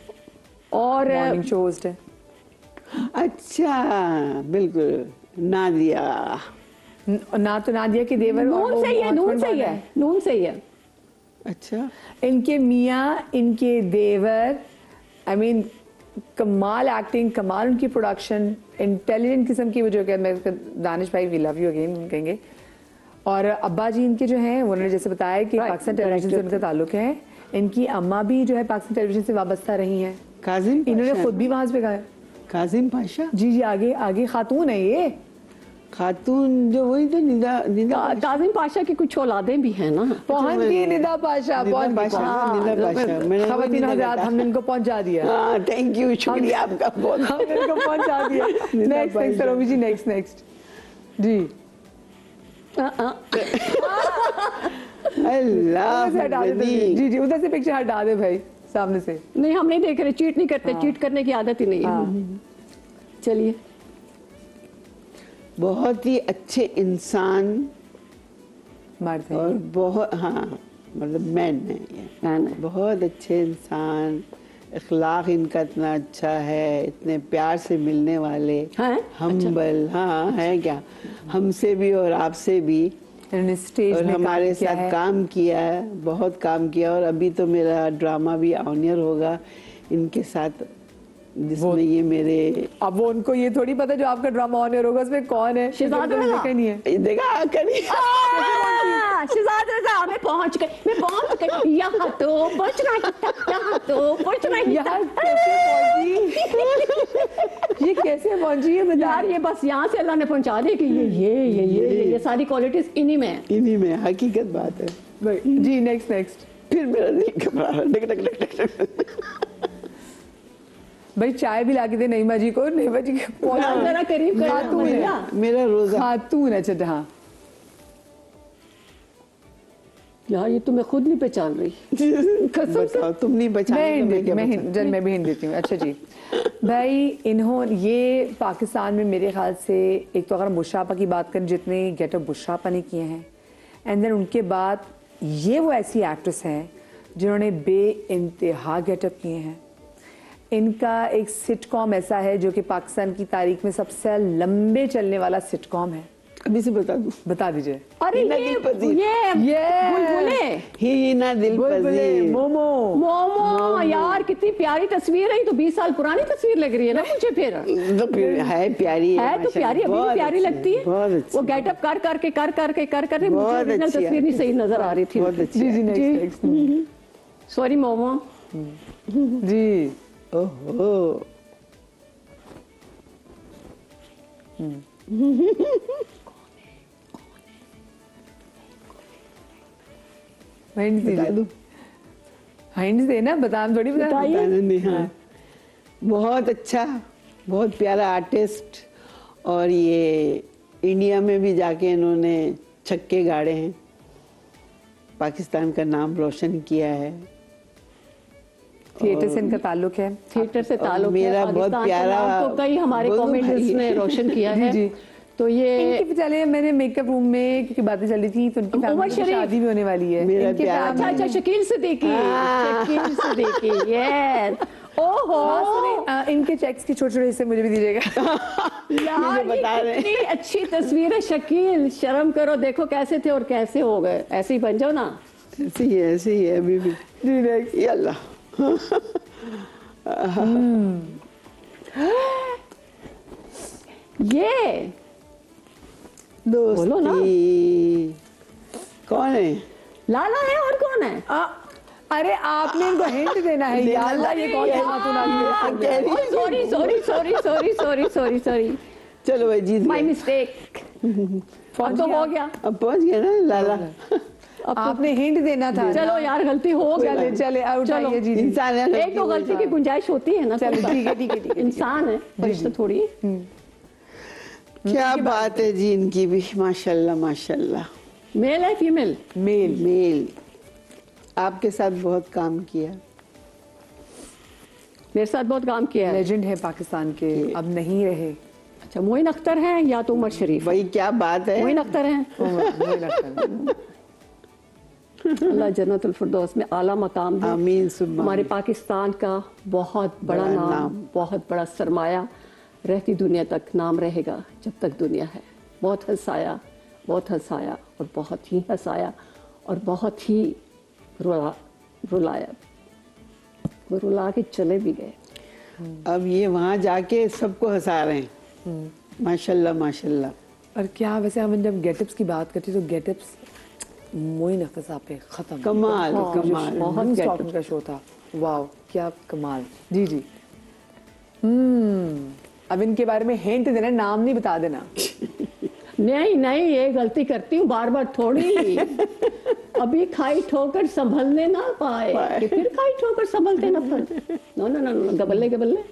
Speaker 3: और
Speaker 1: मॉर्निंग शो होस्ट है।
Speaker 2: अच्छा बिल्कुल, नादिया।
Speaker 1: ना तो नादिया के देवर
Speaker 3: नून सही है, नून सही है, नून सही है।
Speaker 2: अच्छा
Speaker 1: इनके मियाँ, इनके देवर, आई मीन कमाल एक्टिंग, कमाल उनकी प्रोडक्शन, इंटेलिजेंट किस्म की। वो जो मैं दानिश भाई वी लव यू अगेन कहेंगे। और अब्बा जी इनके जो हैं, उन्होंने जैसे बताया कि पाकिस्तान टेलीविजन से उनका ताल्लुक है। इनकी अम्मा भी जो है पाकिस्तान टेलीविजन से वाबस्ता रही हैं।
Speaker 2: काजिम
Speaker 1: इन्होंने
Speaker 2: पाशा।
Speaker 1: खुद भी वहां पे गाया।
Speaker 2: काजिम पाशा।
Speaker 1: जी जी, आगे आगे खातून है ये।
Speaker 2: खातून जो वही तो निदा
Speaker 3: काजिम पाशा की कुछ औलादें भी हैं ना।
Speaker 1: पहुंच गई निदा पाशा, पहुंच गई।
Speaker 2: निदा पाशा। मैंने
Speaker 1: खवातीन हज़रात, हमने इनको पहुंचा दिया।
Speaker 2: हाँ थैंक यू, शुक्रिया आपका बहुत।
Speaker 1: हमने इनको पहुंचा दिया। Next next Ravi ji, next next जी।
Speaker 2: अल्लाह
Speaker 1: उधर से हटा दे जी जी, उधर से पिक्चर हटा दे भाई सामने से।
Speaker 3: नहीं हम नहीं देख रहे, चीट नहीं करते, चीट करने की आदत ही नहीं है। चलिए।
Speaker 2: बहुत ही अच्छे इंसान
Speaker 1: मर्द
Speaker 2: और
Speaker 1: है।
Speaker 2: बहुत, हाँ मतलब मैन है ये।
Speaker 3: मैन है।
Speaker 2: बहुत अच्छे इंसान, इखलाक इनका इतना अच्छा है, इतने प्यार से मिलने वाले,
Speaker 3: हैं?
Speaker 2: हम्बल। हाँ है क्या, हमसे भी और आपसे भी।
Speaker 1: इन्होंने स्टेज
Speaker 2: और
Speaker 1: में
Speaker 2: हमारे
Speaker 1: काम किया
Speaker 2: साथ
Speaker 1: है।
Speaker 2: काम किया है, बहुत काम किया। और अभी तो मेरा ड्रामा भी ऑनियर होगा इनके साथ, जिसमें ये मेरे,
Speaker 1: अब वो उनको ये थोड़ी पता जो आपका ड्रामा ऑन होगा उसमें कौन है।
Speaker 3: शहजाद रज़ा।
Speaker 1: देखा नहीं है।
Speaker 2: देखा करी।
Speaker 3: शहजाद रज़ा, मैं पहुंच गई, यहाँ तो पहुंचना ही था, यहाँ तो पहुंचना ही था।
Speaker 1: यार कैसे पहुंची? ये कैसे पहुंची है बता।
Speaker 3: यार ये बस यहाँ से अल्लाह ने पहुंचा दी कि ये सारी क्वालिटीज इन्हीं में है।
Speaker 2: इन्हीं में हकीकत बात है।
Speaker 1: जी नेक्स्ट नेक्स्ट।
Speaker 2: फिर मेरा दिल घबरा रहा, duck duck duck duck duck.
Speaker 1: भाई चाय भी ला के दे नईमा जी को। नईमा जी
Speaker 3: जरा करीब कर
Speaker 1: खातून है।
Speaker 2: मेरा रोजा।
Speaker 1: खातून है। अच्छा हाँ
Speaker 3: यार ये तो मैं खुद नहीं पहचान रही। कसम से।
Speaker 2: बताओ, तुम नहीं बचाने तो मैं क्या बचाऊं?
Speaker 1: चल मैं भी हिंट देती हूँ। अच्छा जी भाई, इन्होंने ये पाकिस्तान में मेरे ख्याल से, एक तो अगर मुशापा की बात करें, जितने गेटअप मुशापा ने किए हैं, एंड देन उनके बाद ये वो ऐसी एक्ट्रेस हैं जिन्होंने बेइंतहा गेटअप किए हैं। इनका एक सिटकॉम ऐसा है जो कि पाकिस्तान की तारीख में सबसे लंबे चलने वाला सिटकॉम है।
Speaker 2: अभी से बता दूं?
Speaker 1: बता दीजिए।
Speaker 3: अरे
Speaker 2: हिना
Speaker 3: ये
Speaker 2: दिल पजीर।
Speaker 3: बुलबुले।
Speaker 2: ही ना दिल
Speaker 1: बुलबुले,
Speaker 2: पजीर।
Speaker 1: मोमो।
Speaker 3: मोमो। यार कितनी प्यारी तस्वीर है, ये तो 20 साल पुरानी तस्वीर लग रही है ना मुझे। फिर
Speaker 2: तो फिर है प्यारी
Speaker 3: है तो प्यारी, अभी भी प्यारी लगती है।
Speaker 2: बहुत अच्छी।
Speaker 3: वो गेटअप कर करके मुझे
Speaker 2: बहुत
Speaker 3: ओरिजिनल
Speaker 2: अच्छी
Speaker 3: तस्वीर नहीं सही नजर आ रही थी।
Speaker 2: बहुत अच्छी।
Speaker 1: जी जी नेक्स्ट।
Speaker 3: सॉरी मोमो।
Speaker 1: जी
Speaker 2: ओहो।
Speaker 1: हिंट
Speaker 2: बता
Speaker 1: दीजिए।
Speaker 2: दूं?
Speaker 1: हिंट देना, बताना थोड़ी बता।
Speaker 3: बताइए।
Speaker 2: बताना नहीं। हाँ बहुत अच्छा, बहुत प्यारा आर्टिस्ट। और ये इंडिया में भी जाके इन्होंने छक्के गाड़े हैं, पाकिस्तान का नाम रोशन किया है।
Speaker 1: थिएटर से इनका ताल्लुक है।
Speaker 3: थिएटर से ताल्लुक
Speaker 2: मेरा
Speaker 3: है,
Speaker 2: बहुत
Speaker 3: पाकिस्तान का
Speaker 2: प्यारा
Speaker 3: नाम तो कई हमारे
Speaker 2: बोलूं
Speaker 3: कॉमेडियंस
Speaker 2: भाई।
Speaker 3: ने रोशन किया है।
Speaker 1: जी।
Speaker 3: तो ये
Speaker 1: इनकी चले मैंने मेकअप रूम में क्योंकि बातें चल रही थी तो उनकी
Speaker 3: उमर
Speaker 1: फैमिली की
Speaker 3: शरीफ।
Speaker 1: शादी भी होने वाली है।
Speaker 2: मेरा
Speaker 1: इनके
Speaker 2: प्यारा
Speaker 3: अच्छा
Speaker 1: family-
Speaker 3: अच्छा शकील सिद्दीकी, शकील सिद्दीकी, यस। ओहो
Speaker 1: हाँ, सुनिए, इनके चेक्स के छोटे छोटे हिस्से मुझे भी दीजिएगा।
Speaker 3: यार
Speaker 2: मुझे बता
Speaker 3: ये
Speaker 2: रहे।
Speaker 3: कितनी अच्छी तस्वीर है शकील, शर्म करो, देखो कैसे थे और कैसे हो गए, ऐसे ही बन जाओ ना।
Speaker 2: ऐसे ही है अभी भी।
Speaker 1: जी next।
Speaker 2: यल्ला।
Speaker 3: ये
Speaker 2: दोस्ती
Speaker 3: बोलो ना।
Speaker 2: कौन है?
Speaker 3: लाला है और कौन है?
Speaker 1: अरे आपने इनको हिंट देना है यार। अल्लाह ये कौन सा खातून आ गई है?
Speaker 3: Sorry sorry sorry sorry sorry sorry sorry,
Speaker 2: चलो भाई जीत
Speaker 3: माय
Speaker 2: गए।
Speaker 3: मिस्टेक। अब तो हो गया,
Speaker 2: अब पहुंच गए ना लाला।
Speaker 3: अब तो
Speaker 1: आपने हिंट देना था।
Speaker 3: चलो यार गलती हो गई।
Speaker 1: चले चले आउट
Speaker 3: चलो।
Speaker 1: आइए जी जी।
Speaker 2: इंसान है,
Speaker 3: एक तो गलती की गुंजाइश होती है ना,
Speaker 1: चलो
Speaker 3: कोई
Speaker 1: ठीक है ठीक है ठीक है।
Speaker 3: इंसान है, फरिश्ता थोड़ी।
Speaker 2: क्या बात है जी इनकी भी, माशाल्लाह माशाल्लाह।
Speaker 3: मेल है फीमेल?
Speaker 1: मेल।
Speaker 2: मेल। आपके साथ बहुत काम किया।
Speaker 3: मेरे साथ बहुत काम किया है।
Speaker 1: लेजेंड है पाकिस्तान के, अब नहीं रहे।
Speaker 3: अच्छा, मोइन अख्तर हैं या तो उमर शरीफ?
Speaker 2: भाई क्या बात है।
Speaker 3: मोइन अख्तर हैं।
Speaker 1: मुझे लगता है।
Speaker 3: अल्लाह जन्नतुल फिरदौस में आला मकाम दे।
Speaker 2: आमीन सुब्हान।
Speaker 3: हमारे पाकिस्तान का बहुत बड़ा
Speaker 2: बड़ा
Speaker 3: नाम,
Speaker 2: नाम।
Speaker 3: बहुत बड़ा सरमाया रहती दुनिया तक नाम रहेगा जब तक दुनिया है। बहुत हंसाया और बहुत ही हंसाया और बहुत ही रुलाया, वो रुला के चले भी गए।
Speaker 2: अब ये वहां जाके सबको हंसा रहे हैं। माशाल्लाह माशाल्लाह।
Speaker 1: और क्या वैसे हम जब गेटअप्स की बात करते हैं तो गेटअप्स मोइन अख्तर साहब पे खत्म।
Speaker 2: कमाल कमाल।
Speaker 1: बहुत स्टॉक उनका शो था। वाह क्या कमाल। जी जी। अब इनके बारे में हिंट देना, नाम नहीं बता देना।
Speaker 3: नहीं नहीं, ये गलती करती हूँ बार बार थोड़ी। अभी खाई ठोकर संभलने ना पाए कि फिर खाई ठोकर संभलते ना पाए। नो नो नो नो, गबल्ले गबल्ले।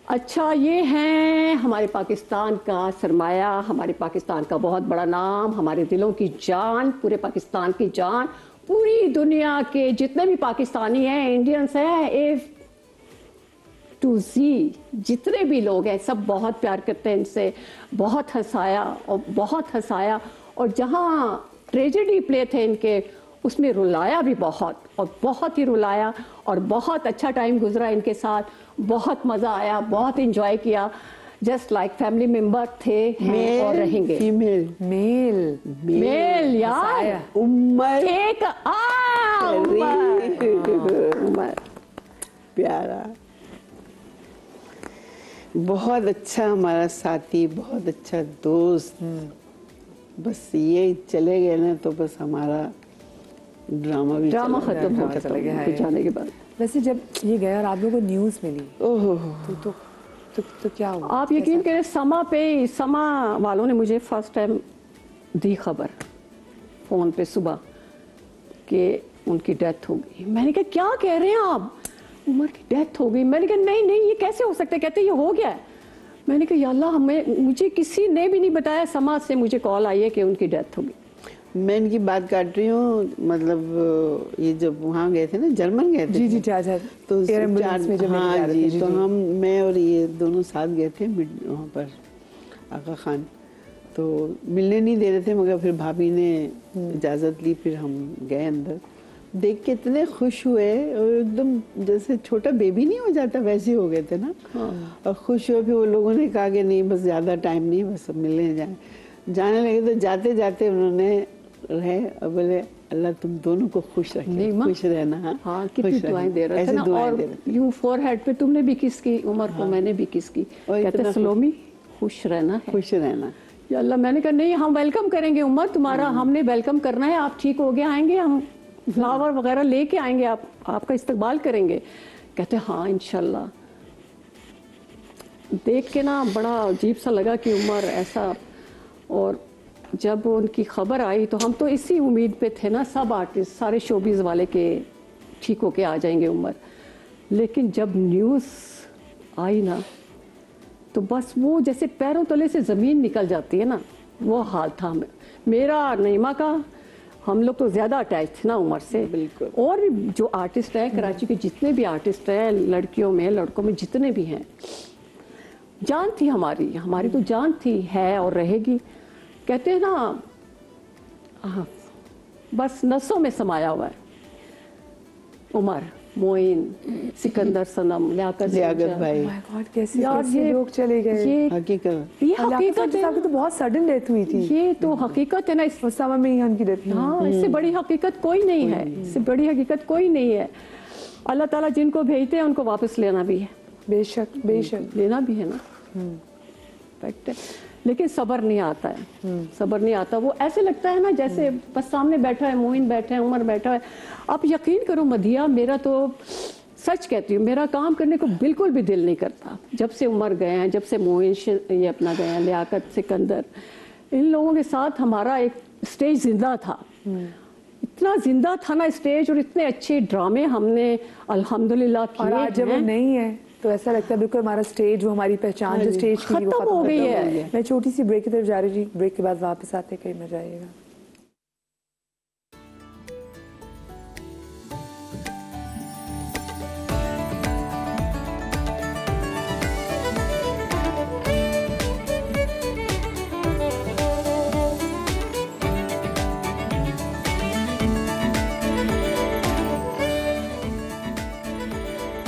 Speaker 3: अच्छा, ये हैं हमारे पाकिस्तान का सरमाया, हमारे पाकिस्तान का बहुत बड़ा नाम, हमारे दिलों की जान, पूरे पाकिस्तान की जान, पूरी दुनिया के जितने भी पाकिस्तानी हैं, इंडियंस हैं, इफ टू जी जितने भी लोग हैं, सब बहुत प्यार करते हैं इनसे। बहुत हंसाया और जहाँ ट्रेजेडी प्ले थे इनके, उसमें रुलाया भी बहुत और बहुत ही रुलाया और बहुत अच्छा टाइम गुजरा इनके साथ। बहुत मज़ा आया, बहुत इंजॉय किया। जस्ट लाइक फैमिली मेंबर थे, हैं और रहेंगे।
Speaker 2: फीमेल।
Speaker 1: मेल।
Speaker 3: मेल यार,
Speaker 2: उमर।
Speaker 3: एक
Speaker 2: उमर प्यारा, बहुत अच्छा हमारा साथी, बहुत अच्छा दोस्त। बस ये चले गए ना तो बस हमारा ड्रामा भी
Speaker 3: ड्रामा
Speaker 2: चला
Speaker 3: खत्म हो
Speaker 1: ड्रामा चला गया है।
Speaker 3: गया जाने के बाद।
Speaker 1: वैसे जब ये गया और आप लोगों को न्यूज़ मिली
Speaker 2: ओहो
Speaker 1: तो क्या हुआ?
Speaker 3: आप यकीन करें, समा वालों ने मुझे फर्स्ट टाइम दी खबर फ़ोन पे सुबह कि उनकी डेथ हो गई। मैंने कहा क्या कह रहे हैं आप, उमर की डेथ हो गई? मैंने कहा नहीं नहीं, ये कैसे हो सकता है? कहते ये हो गया है। मैंने कहा या अल्लाह, मुझे किसी ने भी नहीं बताया। समाज से मुझे कॉल आई है कि उनकी डेथ हो गई।
Speaker 2: मैं इनकी बात काट रही हूँ, मतलब ये जब वहाँ गए थे ना, जर्मन गए थे।
Speaker 1: जी जी अच्छा।
Speaker 2: तो
Speaker 1: एयर एम्बुलेंस में जब लेके जा
Speaker 2: हाँ
Speaker 1: रहे थे,
Speaker 2: जी, तो हम, मैं और ये दोनों साथ गए थे वहाँ पर आका खान। तो मिलने नहीं दे रहे थे, मगर फिर भाभी ने इजाज़त ली, फिर हम गए अंदर। देख के इतने खुश हुए और एकदम जैसे छोटा बेबी नहीं हो जाता वैसे हो गए थे ना। और खुश हुए। फिर वो लोगों ने कहा कि नहीं बस ज़्यादा टाइम नहीं, बस अब मिलने जाने लगे। तो जाते जाते उन्होंने रहे और बोले अल्लाह तुम दोनों को खुश रखे, खुश रहना।
Speaker 3: हाँ, कितनी दुआएं दे रहे थे ना। और यूं फोरहेड पे तुमने भी किस की, उमर को मैंने भी किस की। कहते सलोमी खुश रहना है,
Speaker 2: खुश रहना।
Speaker 3: या अल्लाह, मैंने कहा नहीं, हम वेलकम करेंगे उमर तुम्हारा, हमने वेलकम करना है। आप ठीक हो गए आएंगे, हम फ्लावर वगैरह लेके आएंगे, आपका इस्तकबाल करेंगे। कहते हाँ इंशाल्लाह। देख के ना बड़ा अजीब सा लगा कि उमर ऐसा। और जब उनकी खबर आई तो हम तो इसी उम्मीद पे थे ना, सब आर्टिस्ट, सारे शोबीज़ वाले के ठीक होके आ जाएंगे उमर। लेकिन जब न्यूज़ आई ना तो बस वो जैसे पैरों तले से ज़मीन निकल जाती है ना, वो हाल था मेरा, नईमा का, हम लोग तो ज़्यादा अटैच थे ना उमर से।
Speaker 2: बिल्कुल।
Speaker 3: और भी जो आर्टिस्ट हैं कराची के, जितने भी आर्टिस्ट हैं, लड़कियों में लड़कों में जितने भी हैं, जान थी हमारी तो जान थी, है और रहेगी। कहते हैं ना, बस नसों में समाया हुआ है। उमर, मोइन, सिकंदर, सनम, लियाकत
Speaker 2: भाई,
Speaker 1: माय गॉड, कैसे
Speaker 3: यार
Speaker 1: कैसे लोग चले गए।
Speaker 3: ये
Speaker 2: हकीकत।
Speaker 3: हकीकत है,
Speaker 1: तो बहुत सडन डेथ हुई थी।
Speaker 3: ये तो हकीकत है ना। इस
Speaker 1: उसामा में ही उनकी डेथ।
Speaker 3: हाँ, इससे बड़ी हकीकत कोई नहीं है, इससे बड़ी हकीकत कोई नहीं है। अल्लाह ताला जिनको भेजते हैं उनको वापस लेना भी है,
Speaker 1: बेशक बेशक
Speaker 3: लेना भी है ना, फैक्ट है। लेकिन सब्र नहीं आता है, सब्र नहीं आता। वो ऐसे लगता है ना जैसे बस सामने बैठा है, मोइन बैठा है, उमर बैठा है। आप यकीन करो मदिया, मेरा तो सच कहती हूँ, मेरा काम करने को बिल्कुल भी दिल नहीं करता। जब से उमर गए हैं, जब से मोइन ये अपना गए हैं, लियाकत, सिकंदर, इन लोगों के साथ हमारा एक स्टेज जिंदा था। इतना जिंदा था ना स्टेज, और इतने अच्छे ड्रामे हमने अल्हम्दुलिल्लाह किए।
Speaker 1: और आज जब वो नहीं है तो ऐसा लगता है बिल्कुल हमारा स्टेज, वो हमारी पहचान जो स्टेज की थी, वो
Speaker 3: खत्म हो गई है।
Speaker 1: मैं छोटी सी ब्रेक की तरफ जा रही थी, ब्रेक के बाद वापस आते कहीं न जाइएगा।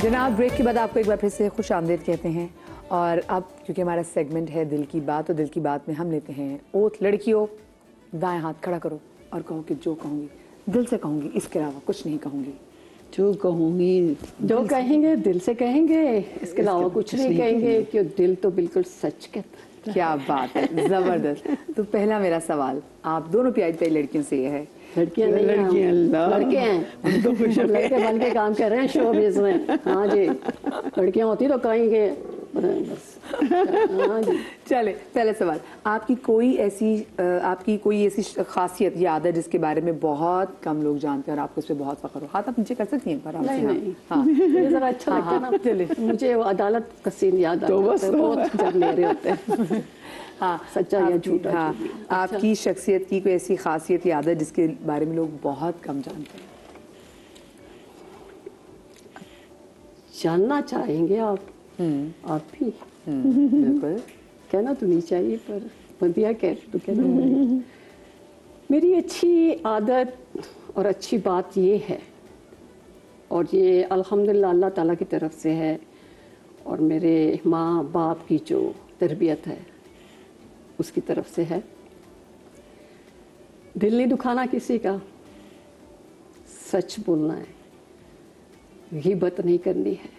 Speaker 1: जनाब, ब्रेक के बाद आपको एक बार फिर से खुश आमदीद कहते हैं। और अब क्योंकि हमारा सेगमेंट है दिल की बात, और दिल की बात में हम लेते हैं ओथ। लड़कियों, दाएं हाथ खड़ा करो और कहो कि जो कहूँगी दिल से कहूँगी, इसके अलावा कुछ नहीं कहूँगी।
Speaker 2: जो कहूँगी,
Speaker 3: जो कहेंगे दिल से कहेंगे, इसके अलावा कुछ नहीं कहेंगे, क्यों दिल तो बिल्कुल सच कहता है।
Speaker 1: क्या बात है, जबरदस्त। तो पहला मेरा सवाल आप दोनों प्यारी प्यारी लड़कियों से ये है।
Speaker 3: लड़कियां नहीं हैं,
Speaker 2: लड़कियां, अल्लाह।
Speaker 3: लड़के हैं,
Speaker 2: तो खुश
Speaker 3: लड़के बन के काम कर रहे हैं शोबिज़ में। हाँ जी, लड़कियां होती तो कहेंगे बस। हाँ जी।
Speaker 1: चले, पहला सवाल, आपकी कोई ऐसी खासियत या आदत जिसके बारे में बहुत कम लोग जानते हैं और आपको उस पर बहुत फख्र हो? हाथ आप नीचे कर सकती हैं पर आप
Speaker 3: नहीं,
Speaker 1: हाँ,
Speaker 3: नहीं।
Speaker 1: हाँ।
Speaker 3: मुझे जरा अच्छा लगता है ना,
Speaker 1: चले।
Speaker 3: मुझे वो अदालत का सीन याद आता है, बहुत जब ले रहे होते हैं।
Speaker 1: हाँ,
Speaker 3: सच्चा या झूठा।
Speaker 1: हाँ, आपकी शख्सियत की कोई ऐसी खासियत या आदत जिसके बारे में लोग बहुत कम जानते हैं?
Speaker 3: जानना चाहेंगे आप भी।
Speaker 1: बिल्कुल।
Speaker 3: कहना तो नहीं चाहिए पर बंदिया कह तो कहना पड़ेगा। मेरी अच्छी आदत और अच्छी बात ये है, और ये अल्हम्दुलिल्लाह अल्लाह ताला की तरफ से है, और मेरे माँ बाप की जो तरबियत है उसकी तरफ से है। दिल नहीं दुखाना किसी का, सच बोलना है, गिबत नहीं करनी है,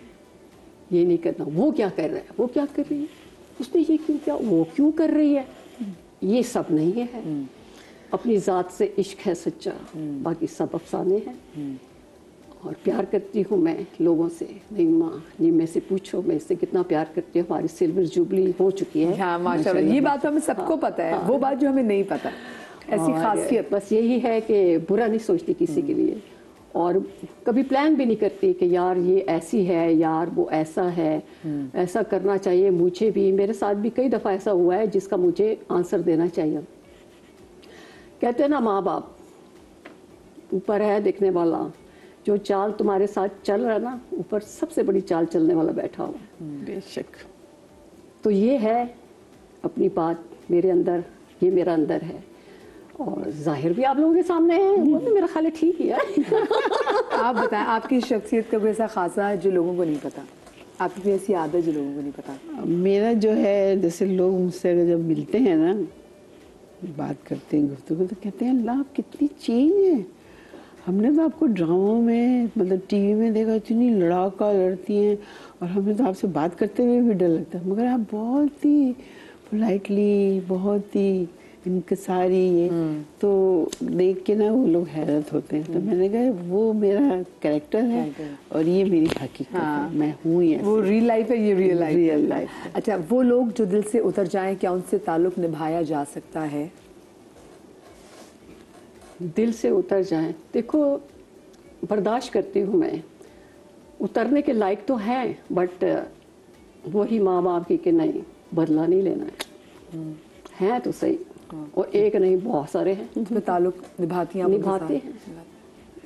Speaker 3: ये नहीं करना वो क्या कर रहा है, वो क्या कर रही है, उसने ये क्यों किया, वो क्यों कर रही है, ये सब नहीं है। अपनी ज़ात से इश्क है सच्चा, बाकी सब अफसाने हैं। और प्यार करती हूँ मैं लोगों से। नहीं माँ, नहीं मैं से पूछो मैं इससे कितना प्यार करती हूँ। हमारी सिल्वर जुबली हो चुकी है।
Speaker 1: हाँ माशाल्लाह, ये बात तो हमें सबको पता है, वो बात जो हमें नहीं पता, ऐसी खासियत।
Speaker 3: बस यही है कि बुरा नहीं सोचती किसी के लिए, और कभी प्लान भी नहीं करती कि यार ये ऐसी है, यार वो ऐसा है, ऐसा करना चाहिए मुझे भी। मेरे साथ भी कई दफ़ा ऐसा हुआ है जिसका मुझे आंसर देना चाहिए। कहते हैं ना माँ बाप ऊपर है देखने वाला, जो चाल तुम्हारे साथ चल रहा है ना, ऊपर सबसे बड़ी चाल चलने वाला बैठा हुआ है।
Speaker 2: बेशक।
Speaker 3: तो ये है अपनी बात मेरे अंदर, ये मेरा अंदर है, और जाहिर भी आप लोगों के सामने है, वो भी मेरा ख्याल है ठीक ही है।
Speaker 1: आप बताएं, आपकी शख्सियत का कोई ऐसा खासा है जो लोगों को नहीं पता, आपकी कोई ऐसी आदत जो लोगों को नहीं पता?
Speaker 2: मेरा जो है, जैसे लोग मुझसे अगर जब मिलते हैं ना, बात करते हैं, गुफ्तगू, तो कहते हैं अल्लाह आप कितनी चेंज है, हमने तो आपको ड्रामों में मतलब टीवी में देखा, इतनी लड़ाका लड़ती हैं, और हमें तो आपसे बात करते हुए भी डर लगता है, मगर आप बहुत ही पोलाइटली, बहुत ही इनकसारी, ये तो देख के ना वो लोग हैरत होते हैं। तो मैंने कहा वो मेरा कैरेक्टर है और ये मेरी हकीकत है, मैं हूँ ये।
Speaker 1: वो रियल लाइफ है, ये रियल
Speaker 2: लाइफ।
Speaker 1: अच्छा, वो लोग जो दिल से उतर जाएं, क्या उनसे ताल्लुक निभाया जा सकता है?
Speaker 3: दिल से उतर जाएं, देखो बर्दाश्त करती हूँ मैं, उतरने के लायक तो है, बट वही माँ बाप की कि नहीं बदला नहीं लेना है तो सही, और एक नहीं बहुत सारे हैं
Speaker 1: तो ताल्लुक निभाती हैं आप उनके
Speaker 3: निभाते
Speaker 1: साथ?
Speaker 3: हैं।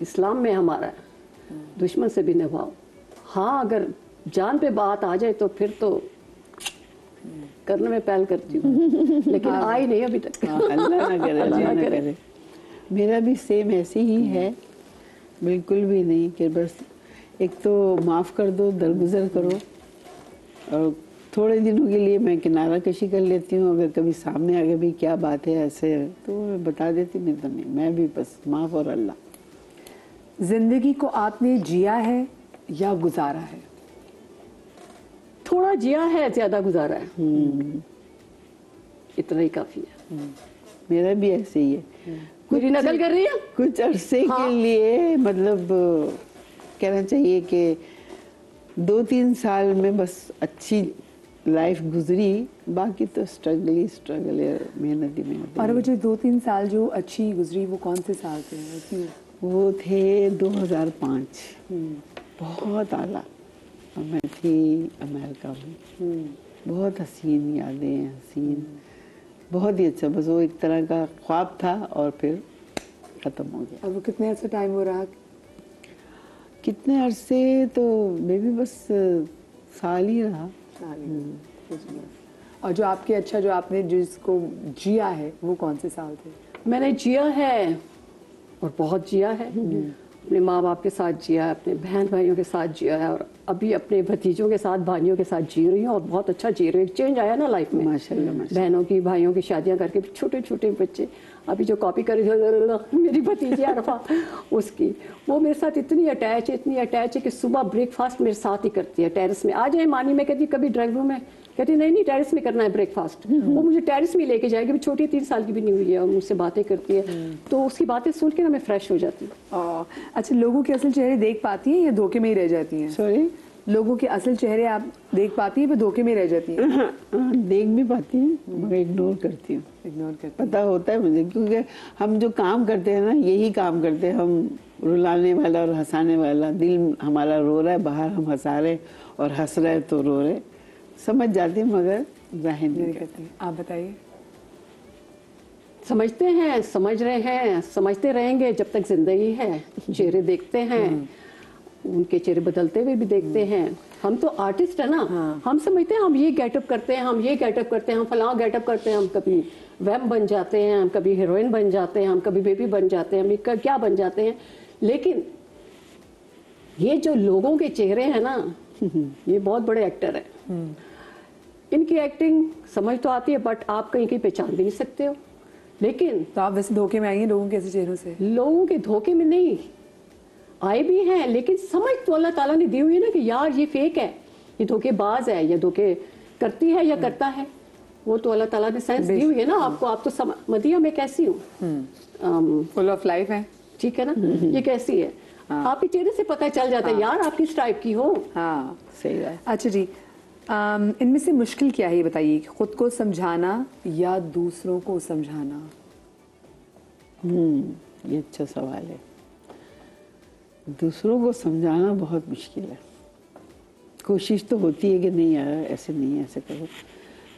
Speaker 3: इस्लाम में हमारा है, दुश्मन से भी निभाओ। हाँ, अगर जान पे बात आ जाए तो फिर तो करने में पहल करती हूँ, लेकिन आई नहीं अभी तक।
Speaker 2: अल्लाह ना करे, अल्लाह ना करे। मेरा भी सेम ऐसे ही है, बिल्कुल भी नहीं कि बस एक तो माफ़ कर दो, दरगुजर करो, और थोड़े दिनों के लिए मैं किनारा कशी कर लेती हूँ। अगर कभी सामने आगे भी क्या बात है ऐसे तो मैं बता देती, नहीं तो नहीं, मैं भी बस माफ़ और अल्लाह।
Speaker 1: जिंदगी को आपने जिया है या गुजारा है?
Speaker 3: थोड़ा जिया है, ज्यादा गुजारा है, इतना ही काफी है।
Speaker 2: मेरा भी ऐसे ही है।
Speaker 3: मेरी नकल कर रही है?
Speaker 2: कुछ अरसे
Speaker 3: हाँ।
Speaker 2: के लिए मतलब कहना चाहिए कि 2-3 साल में बस अच्छी लाइफ गुजरी, बाकी तो स्ट्रगल ही स्ट्रगल है, मेहनत ही मेहनत।
Speaker 1: और वो जो 2-3 साल जो अच्छी गुजरी वो कौन से साल थे, वो क्यों?
Speaker 2: वो थे 2005, बहुत आला। और मैं थी अमेरिका में। बहुत हसीन यादें हैं, हसीन, बहुत ही अच्छा। बस वो एक तरह का ख्वाब था और फिर ख़त्म हो गया।
Speaker 1: और वो कितने ऐसा टाइम हो रहा?
Speaker 2: कितने अरसे तो बेबी बस साल ही रहा।
Speaker 1: और जो आपके अच्छा जो आपने जिसको जिया है वो कौन से साल थे?
Speaker 3: मैंने जिया है और बहुत जिया है। अपने माँ बाप के साथ जिया है, अपने बहन भाइयों के साथ जिया है, और अभी अपने भतीजों के साथ, भाइयों के साथ जी रही हूँ, और बहुत अच्छा जी रही हूँ। एक चेंज आया ना लाइफ में,
Speaker 2: माशाल्लाह, माशाल्लाह।
Speaker 3: बहनों की भाइयों की शादियां करके छोटे छोटे बच्चे, अभी जो कॉपी कर मेरी भतीजी अरफा, उसकी वो मेरे साथ इतनी अटैच है कि सुबह ब्रेकफास्ट मेरे साथ ही करती है। टेरेस में आ जाए मानी, मैं कहती कभी ड्राइंग रूम में, कहती नहीं टैरिस में करना है ब्रेकफास्ट। वो मुझे टैरिस में लेके जाएगी, छोटी 3 साल की भी नहीं हुई है, और मुझसे बातें करती है, तो उसकी बातें सुन के ना मैं फ्रेश हो जाती हूँ।
Speaker 1: अच्छा, लोगों के असल चेहरे देख पाती हैं या धोखे में ही रह जाती हैं?
Speaker 2: सॉरी,
Speaker 1: लोगों के असल चेहरे आप देख पाती हैं या धोखे में रह जाती हैं?
Speaker 2: देख भी पाती हूँ मगर इग्नोर करती हूँ।
Speaker 1: इग्नोर करती
Speaker 2: पता होता है मुझे, क्योंकि हम जो काम करते हैं ना, यही काम करते हैं हम, रुलाने वाला और हंसाने वाला। दिल हमारा रो रहा है बाहर, हम हंसा रहे, और हंस रहे तो रो रहे, समझ जाती हूँ मगर जाहिर नहीं करती।
Speaker 1: आप बताइए।
Speaker 3: समझते हैं, समझ रहे हैं, समझते रहेंगे जब तक जिंदगी है। चेहरे देखते हैं, उनके चेहरे बदलते हुए भी देखते हैं। हम तो आर्टिस्ट है ना, हम समझते हैं हम ये गेटअप करते हैं, हम ये गेटअप करते हैं, हम फलां गेटअप करते हैं, हम कभी वैम बन जाते हैं, हम कभी हीरोइन बन जाते हैं, हम कभी बेबी बन जाते हैं, हम क्या बन जाते हैं। लेकिन ये जो लोगों के चेहरे हैं ना, ये बहुत बड़े एक्टर है। इनकी एक्टिंग समझ तो आती है, बट आप कहीं कहीं पहचान भी नहीं सकते हो। लेकिन
Speaker 1: तो आप वैसे धोखे में आई हैं लोगों के ऐसे चेहरों से?
Speaker 3: लोगों के धोखे में नहीं आए भी हैं, लेकिन समझ तो अल्लाह ताला ने दी हुई है ना कि यार ये फेक है, ये धोखेबाज है, या धोखे करती है या करता है, वो तो अल्लाह ताला ने सेंस दी हुई है ना आपको। आप तो मदिया मैं कैसी हूँ,
Speaker 1: फुल ऑफ लाइफ है,
Speaker 3: ठीक है ना, ये कैसी है, आपके चेहरे से पता चल जाता है यार आप किस टाइप की हो।
Speaker 1: हाँ
Speaker 2: सही है।
Speaker 1: अच्छा जी, इनमें से मुश्किल क्या है ये बताइए, खुद को समझाना या दूसरों को समझाना?
Speaker 2: ये अच्छा सवाल है। दूसरों को समझाना बहुत मुश्किल है। कोशिश तो होती है कि नहीं यार ऐसे नहीं, ऐसे करो,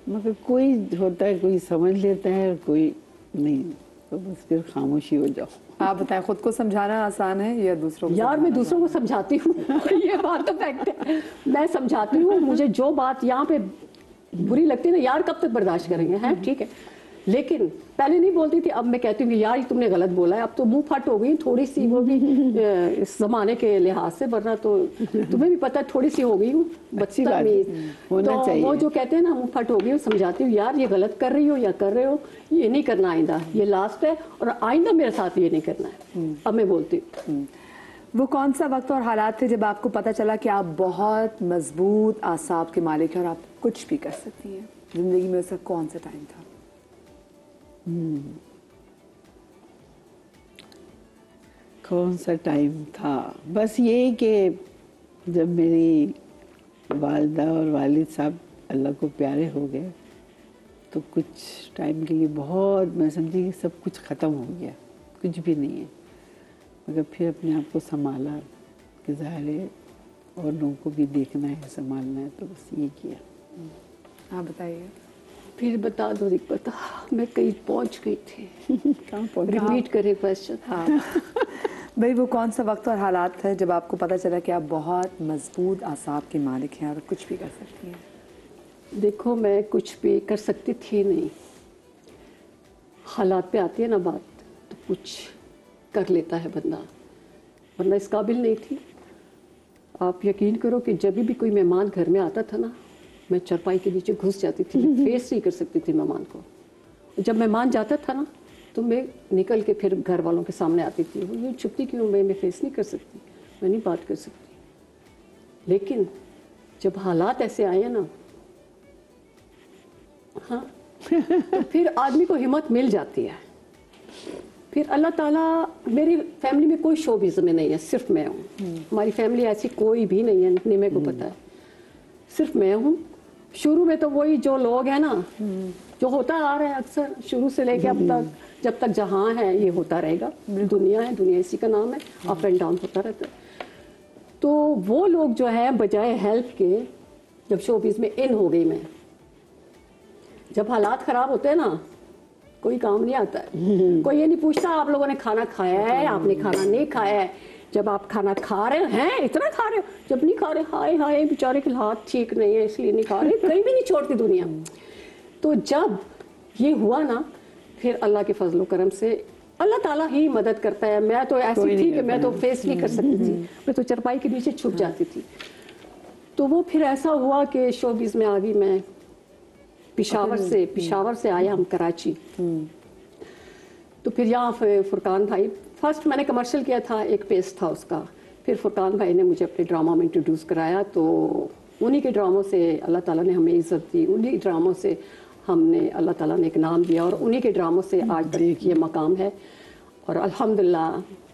Speaker 2: मगर कोई होता है, कोई समझ लेता है और कोई नहीं, तो बस फिर खामोशी हो जाओ।
Speaker 1: आप बताएं, खुद को समझाना आसान है या दूसरों को?
Speaker 3: यार मैं दूसरों को समझाती हूँ ये बात तो फैक्ट है, मैं समझाती हूँ। मुझे जो बात यहाँ पे बुरी लगती है ना, यार कब तक बर्दाश्त करेंगे, हैं ठीक है। लेकिन पहले नहीं बोलती थी, अब मैं कहती हूँ कि यार तुमने गलत बोला है। अब तो मुंह फट हो गई थोड़ी सी, वो भी इस जमाने के लिहाज से, वरना तो तुम्हें भी पता है थोड़ी सी हो गई हूँ बदतमीज।
Speaker 2: होना चाहिए।
Speaker 3: वो जो कहते हैं ना मुंह फट हो गई, समझाती हूँ यार ये गलत कर रही हो या कर रहे हो, ये नहीं करना आइंदा, ये लास्ट है, और आइंदा मेरे साथ ये नहीं करना है। अब मैं बोलती हूँ।
Speaker 1: वो कौन सा वक्त और हालात थे जब आपको पता चला कि आप बहुत मजबूत आसाब के मालिक हैं और आप कुछ भी कर सकती हैं जिंदगी में? उसका कौन सा टाइम था?
Speaker 2: कौन सा टाइम था? बस ये कि जब मेरी वालिदा और वालिद साहब अल्लाह को प्यारे हो गए, तो कुछ टाइम के लिए बहुत मैं समझी कि सब कुछ ख़त्म हो गया, कुछ भी नहीं है। मगर फिर अपने आप को संभाला कि ज़ाहिर है और लोगों को भी देखना है, संभालना है, तो बस ये किया।
Speaker 1: आप बताइए।
Speaker 3: फिर बता दो बता, मैं कहीं पहुंच गई थी।
Speaker 2: कहाँ पहुंचे?
Speaker 3: रिपीट करे क्वेश्चन।
Speaker 1: हाँ भाई, वो कौन सा वक्त और हालात है जब आपको पता चला कि आप बहुत मजबूत आसाब की मालिक हैं और कुछ भी कर सकती हैं?
Speaker 3: देखो, मैं कुछ भी कर सकती थी नहीं, हालात पे आती है ना बात, तो कुछ कर लेता है बंदा, वरना इस काबिल नहीं थी। आप यकीन करो कि जब भी कोई मेहमान घर में आता था ना, मैं चारपाई के नीचे घुस जाती थी, फेस नहीं कर सकती थी मेहमान को। जब मेहमान जाता था ना, तो मैं निकल के फिर घर वालों के सामने आती थी, वो ये छुपती क्यों, मैं फेस नहीं कर सकती, मैं नहीं बात कर सकती। लेकिन जब हालात ऐसे आए हैं ना, हाँ, तो फिर आदमी को हिम्मत मिल जाती है। फिर अल्लाह ताला, मेरी फैमिली में कोई शोबिज़ में नहीं है, सिर्फ मैं हूँ। हमारी फैमिली ऐसी कोई भी नहीं है, इतनी मेरे को पता है, सिर्फ मैं हूँ। शुरू में तो वही जो लोग हैं ना, जो होता आ रहा है अक्सर शुरू से लेके अब तक, जब तक जहाँ है ये होता रहेगा। दुनिया है, दुनिया इसी का नाम है, अप एंड डाउन होता रहता है। तो वो लोग जो है, बजाय हेल्प के, जब शोबिज़ में इन हो गई मैं, जब हालात ख़राब होते हैं ना, कोई काम नहीं आता है। कोई ये नहीं पूछता आप लोगों ने खाना खाया है, आपने खाना नहीं खाया है। जब आप खाना खा रहे हैं, इतना खा रहे हो, जब नहीं खा रहे, हाय हाय बेचारे के हाथ ठीक नहीं है इसलिए नहीं खा रहे, कहीं भी नहीं छोड़ती दुनिया। तो जब ये हुआ ना, फिर अल्लाह के फजलो करम से अल्लाह ताला ही मदद करता है। मैं तो ऐसी थी कि मैं तो फेस नहीं कर सकती थी, मैं तो चरपाई के नीचे छुप जाती थी। तो वो फिर ऐसा हुआ कि शोबिज़ में आ गई मैं। पिशावर से आया हम कराची। तो फिर यहाँ फुरकान भाई, फर्स्ट मैंने कमर्शियल किया था, एक पेज था उसका, फिर फुरकान भाई ने मुझे अपने ड्रामा में इंट्रोड्यूस कराया। तो उन्हीं के ड्रामों से अल्लाह ताला ने हमें इज़्ज़त दी, उन्हीं ड्रामों से हमने, अल्लाह ताला ने एक नाम दिया, और उन्हीं के ड्रामों से आज तक ये मकाम है। और अल्हम्दुलिल्लाह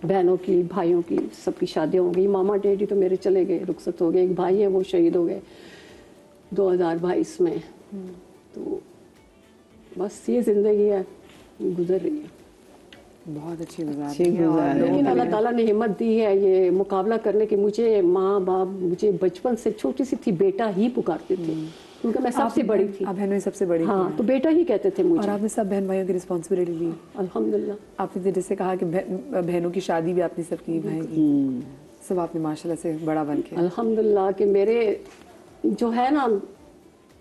Speaker 3: बहनों की, भाइयों की, सबकी शादियाँ हो गई। मामा डैडी तो मेरे चले गए, रुखसत हो गए। एक भाई है वो शहीद हो गए 2022 में। तो बस ये ज़िंदगी है, गुजर रही है।
Speaker 1: बहुत अच्छी गुजार
Speaker 2: अच्छी
Speaker 1: रही हैं और
Speaker 2: गुजार रही हैं।
Speaker 1: लोगों
Speaker 3: लेकिन
Speaker 1: को
Speaker 3: अल्लाह ताला ने हिम्मत दी है ये मुकाबला करने की। मुझे माँ बाप, मुझे बचपन से छोटी सी थी, बेटा ही पुकारते थे, क्योंकि मैं सबसे बड़ी थी।
Speaker 1: आप बहनों में सबसे बड़ी
Speaker 3: हाँ,
Speaker 1: थी।
Speaker 3: तो बेटा ही कहते थे
Speaker 1: और
Speaker 3: मुझे।
Speaker 1: आपने सब बहन भाइयों की रिस्पॉन्सिबिलिटी ली।
Speaker 3: अल्हम्दुलिल्लाह।
Speaker 1: आपने तो जैसे कहा कि बहनों की शादी भी आपने सब की, भाई की सब आपने माशाल्लाह से बड़ा बन के।
Speaker 3: अल्हम्दुलिल्लाह कि मेरे जो है ना,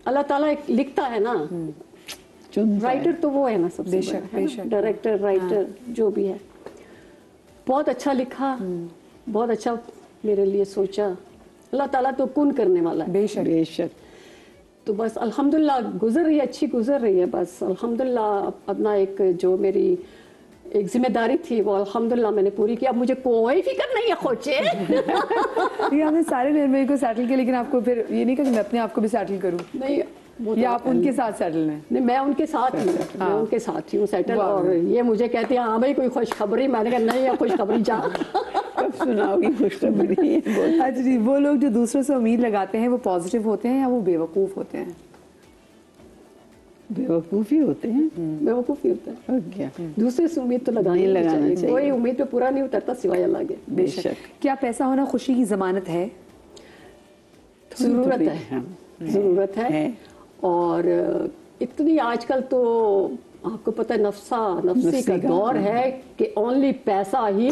Speaker 3: अल्लाह ताला एक लिखता है ना, राइटर तो वो है ना सबसे
Speaker 1: बेशक,
Speaker 3: बड़ा, है
Speaker 1: बेशक।
Speaker 3: ना? डायरेक्टर, राइटर जो भी है, बहुत अच्छा लिखा, बहुत अच्छा मेरे लिए सोचा। अल्लाह ताला तो कुन करने वाला है।
Speaker 1: बेशक
Speaker 2: बेशक।
Speaker 3: तो बस अल्हम्दुलिल्लाह गुजर रही है, अच्छी गुजर रही है। बस अल्हम्दुलिल्लाह अपना एक जो मेरी एक जिम्मेदारी थी वो अल्हम्दुलिल्लाह मैंने पूरी की। अब मुझे कोई फिक्र नहीं है खोचे।
Speaker 1: ये आपने सारे बहन भाई को सेटल किया, लेकिन आपको फिर ये नहीं कहा कि मैं अपने आप को भी सेटल करूं,
Speaker 3: नहीं, वो
Speaker 1: या
Speaker 3: तो
Speaker 1: आप उनके साथ सेटल हैं?
Speaker 3: नहीं, मैं उनके साथ ही हूँ, मैं उनके साथ ही हूँ सेटल।
Speaker 1: वाह।
Speaker 3: और ये मुझे कहती है हाँ भाई कोई खुशखबरी, मैंने कहा नहीं है खुशखबरी जा।
Speaker 2: कब सुनाओगी खुशखबरी?
Speaker 1: अच्छा जी, वो लोग जो दूसरों से उम्मीद लगाते हैं वो पॉजिटिव होते हैं या वो बेवकूफ़ होते हैं?
Speaker 2: बेवकूफ़ी होते हैं।
Speaker 3: बेवकूफ़ी होता है।
Speaker 2: और क्या?
Speaker 3: दूसरे से उम्मीद तो लगानी
Speaker 2: नहीं
Speaker 3: नहीं
Speaker 2: लगाना
Speaker 3: चाहिए।
Speaker 2: चाहिए।
Speaker 3: कोई उम्मीद पे पूरा नहीं उतरता सिवाय अल्लाह के।
Speaker 2: बेशक।
Speaker 1: क्या पैसा होना खुशी की जमानत है?
Speaker 3: ज़रूरत है,
Speaker 2: हाँ,
Speaker 3: ज़रूरत है।
Speaker 2: है।
Speaker 3: और इतनी आजकल तो आपको पता है नफ्सी का दौर है कि ओनली पैसा ही,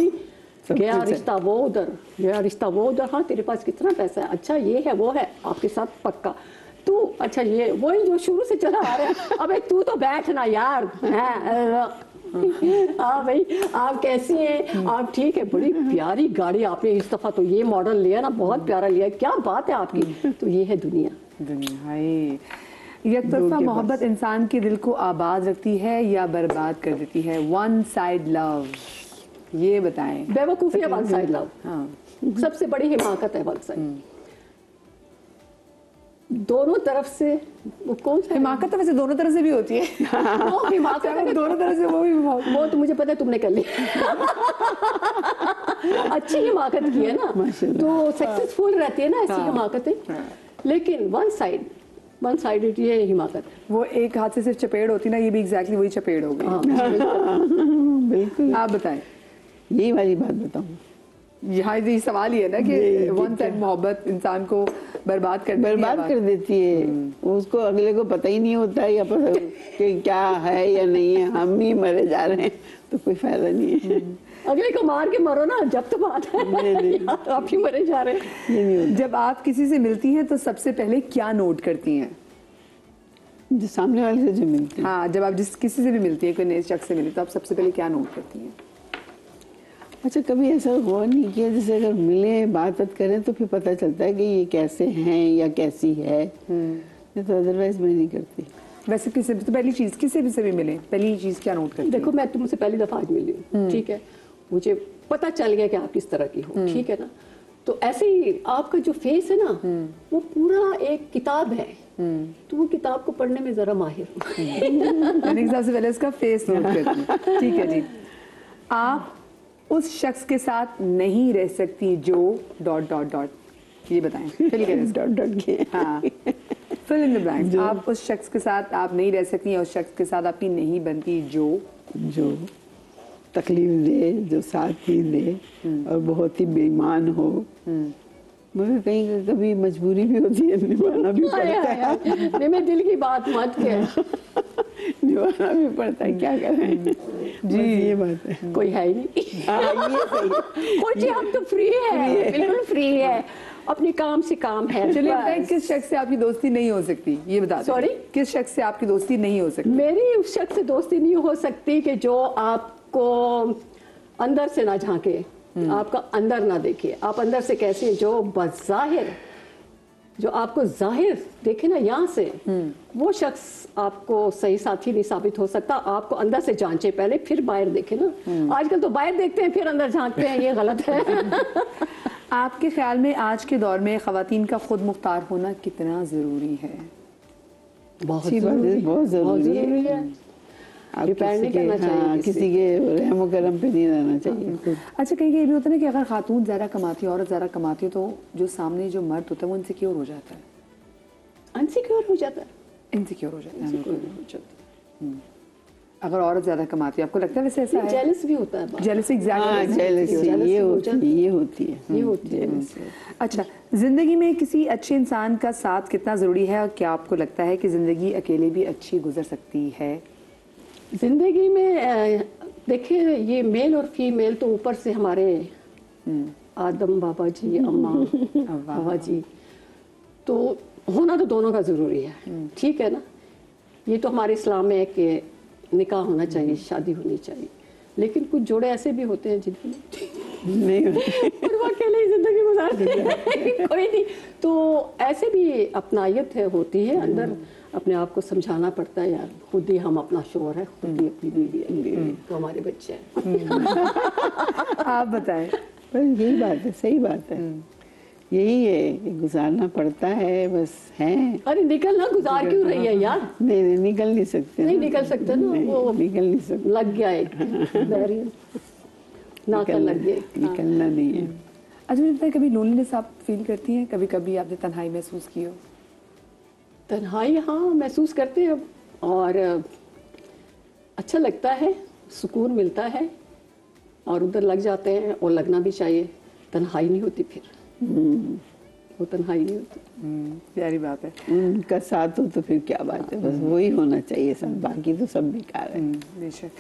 Speaker 3: गया
Speaker 2: कुछ है।
Speaker 3: रिश्ता वो उधर, गया रिश्ता वो उधर। हाँ तेरे पास कितना पैसा है, अच्छा ये है वो है, आपके साथ पक्का तू, अच्छा ये वही जो शुरू से चला आ रहा है। अबे तू तो बैठ ना यार। हाँ भाई आप कैसी हैं, आप ठीक है? बड़ी प्यारी गाड़ी आपने इस दफा तो ये मॉडल लिया ना, बहुत प्यारा लिया, क्या बात है आपकी। तो ये है दुनिया।
Speaker 1: हाय, एक तरफा मोहब्बत इंसान के दिल को आबाद रखती है या बर्बाद कर देती है? वन साइड लव, ये बताएं।
Speaker 3: बेवकूफ़ी है वन साइड लव।
Speaker 1: हाँ,
Speaker 3: सबसे बड़ी हिमाकत है वन साइड। दोनों तरफ से वो कौन सा
Speaker 1: हिमाकत तो वैसे दोनों तरफ से भी होती है।
Speaker 3: वो हिमाकत है,
Speaker 1: दोनों तरफ से वो भी
Speaker 3: वो तो मुझे पता है तुमने कर ली। अच्छी हिमाकत की है ना, तो सक्सेसफुल रहती है ना ऐसी हिमाकतें। लेकिन वन साइडेड ये हिमाकत है।
Speaker 1: वो एक हाथ से सिर्फ चपेड़ होती ना, ये भी एग्जैक्टली वही चपेड़ हो गई।
Speaker 2: बिल्कुल।
Speaker 1: आप बताएं।
Speaker 2: यही वाली बात बताऊं,
Speaker 1: यहाँ ये सवाल ही है ना कि वन साइड मोहब्बत इंसान को बर्बाद कर
Speaker 2: देती है। उसको अगले को पता ही नहीं होता है या कि क्या है या नहीं है, हम ही मरे जा रहे हैं तो कोई फायदा नहीं है।
Speaker 3: अगले को मार के मरो ना, जब तो बात है। नहीं। आप ही मरे जा रहे हैं।
Speaker 1: जब आप किसी से मिलती हैं तो सबसे पहले क्या नोट करती हैं?
Speaker 2: जो सामने वाले से जो मिलती है।
Speaker 1: हाँ, जब आप किसी से भी मिलती हैं, कोई नए शख्स से मिलती तो आप सबसे पहले क्या नोट करती हैं?
Speaker 2: अच्छा, कभी ऐसा हुआ नहीं किया जैसे अगर मिले बात करें तो फिर पता चलता है कि ये कैसे हैं या कैसी है, तो अदरवाइज मैं नहीं करती।
Speaker 1: वैसे किसी तो पहली चीज किसी भी से भी मिले, पहली चीज क्या नोट करती?
Speaker 3: देखो, मैं तुमसे पहली दफा आज मिली हूँ, ठीक है, मुझे पता चल गया कि आप किस तरह की हो, ठीक है ना। तो ऐसे ही आपका जो फेस है ना, वो पूरा एक किताब है, तो वो किताब को पढ़ने में जरा माहिर हूँ।
Speaker 1: मैंने सबसे पहले उसका फेस नोट करती हूँ। ठीक है जी। आप उस शख्स के साथ नहीं रह सकती जो ... ये बताएं। फिल के हाँ, फिल इन द ब्लैंक्स। आप उस शख्स के साथ आप नहीं रह सकती या उस शख्स के साथ आपकी नहीं बनती जो
Speaker 2: तकलीफ दे, जो साथ ही दे और बहुत ही बेईमान हो, मगर कहीं कभी मजबूरी भी होती है, निभाना भी पड़ता है।
Speaker 3: नहीं, मैं दिल की बात मत कह।
Speaker 2: निभाना भी पड़ता है, क्या करें जी, ये बात है।
Speaker 3: कोई है ही नहीं।
Speaker 2: हाँ, ये सही है।
Speaker 3: कोई जी, हम तो फ्री है, बिल्कुल फ्री है, अपने काम से काम है।
Speaker 1: चलिए बताएं, किस शख्स से आपकी दोस्ती नहीं हो सकती, ये बता दें।
Speaker 3: सॉरी,
Speaker 1: किस शख्स से आपकी दोस्ती नहीं हो सकती?
Speaker 3: मेरी उस शख्स से दोस्ती नहीं हो सकती कि जो आपको अंदर से ना झांके, आपका अंदर ना देखे, आप अंदर से कैसे, जो बज़ाहिर, जो आपको जाहिर देखे ना यहाँ से, वो शख्स आपको सही साथी नहीं साबित हो सकता। आपको अंदर से जांचे पहले, फिर बाहर देखे ना। आजकल तो बाहर देखते हैं फिर अंदर झांकते हैं, ये गलत है।
Speaker 1: आपके ख्याल में आज के दौर में खवातीन का खुद मुख्तार होना कितना जरूरी है?
Speaker 2: बहुत जरूरी है।
Speaker 3: डिपेंड नहीं करना चाहिए
Speaker 2: किसी के रहम करम पे नहीं रहना चाहिए।
Speaker 1: अच्छा, कहीं ये भी होता है ना कि अगर खातून ज़्यादा कमाती है, औरत ज़्यादा कमाती है, तो जो सामने जो मर्द होता है वो इनसिक्योर हो जाता है।
Speaker 3: अनसिक्योर हो जाता है,
Speaker 1: इनसिक्योर हो जाता है। अगर औरत ज़्यादा कमाती है, आपको लगता है वैसे ऐसा है?
Speaker 3: जेलस भी होता है।
Speaker 1: जेलसी, एग्जैक्टली,
Speaker 2: ये होती है।
Speaker 1: अच्छा, जिंदगी में किसी अच्छे इंसान का साथ कितना ज़रूरी है और क्या आपको लगता है कि ज़िंदगी अकेले भी अच्छी गुजर सकती है?
Speaker 3: जिंदगी में देखिए, ये मेल और फीमेल तो ऊपर से हमारे आदम बाबा जी, अम्मा बाबा जी, तो होना तो दोनों का ज़रूरी है, ठीक है ना। ये तो हमारे इस्लाम में है कि निकाह होना चाहिए, शादी होनी चाहिए, लेकिन कुछ जोड़े ऐसे भी होते हैं जिनकी
Speaker 2: नहीं
Speaker 3: और वो अकेले ही जिंदगी गुजारते हैं, कोई नहीं। तो ऐसे भी अपनायत है, होती है अंदर, अपने आप को समझाना पड़ता है, यार खुद ही हम अपना शोर है, खुद ही अपनी बीवी है, तो हमारे बच्चे हैं।
Speaker 1: आप बताएं।
Speaker 2: पर यही बात है, सही बात है, यही है, गुजारना पड़ता है, बस है।
Speaker 3: अरे निकलना, गुजार क्यों रही है यार?
Speaker 2: नहीं, निकल नहीं सकते,
Speaker 3: नहीं निकल सकते ना, वो
Speaker 2: निकल नहीं सकते,
Speaker 3: लग गया एक बैरियर, नाकल लग गया,
Speaker 2: निकलना नहीं है।
Speaker 1: अच्छा, मुझे बताइए, कभी लोनलीनेस आप फील करती हैं? कभी आपने तन्हाई महसूस की हो?
Speaker 3: तन्हाई हाँ महसूस करते हैं, और अच्छा लगता है, सुकून मिलता है, और उधर लग जाते हैं, और लगना भी चाहिए। तन्हाई नहीं होती फिर, वो तन्हाई नहीं होती।
Speaker 1: प्यारी बात है।
Speaker 2: उनका साथ हो तो फिर क्या बात है, बस वही होना चाहिए, सब बाकी तो सब बेकार है।
Speaker 1: बेशक।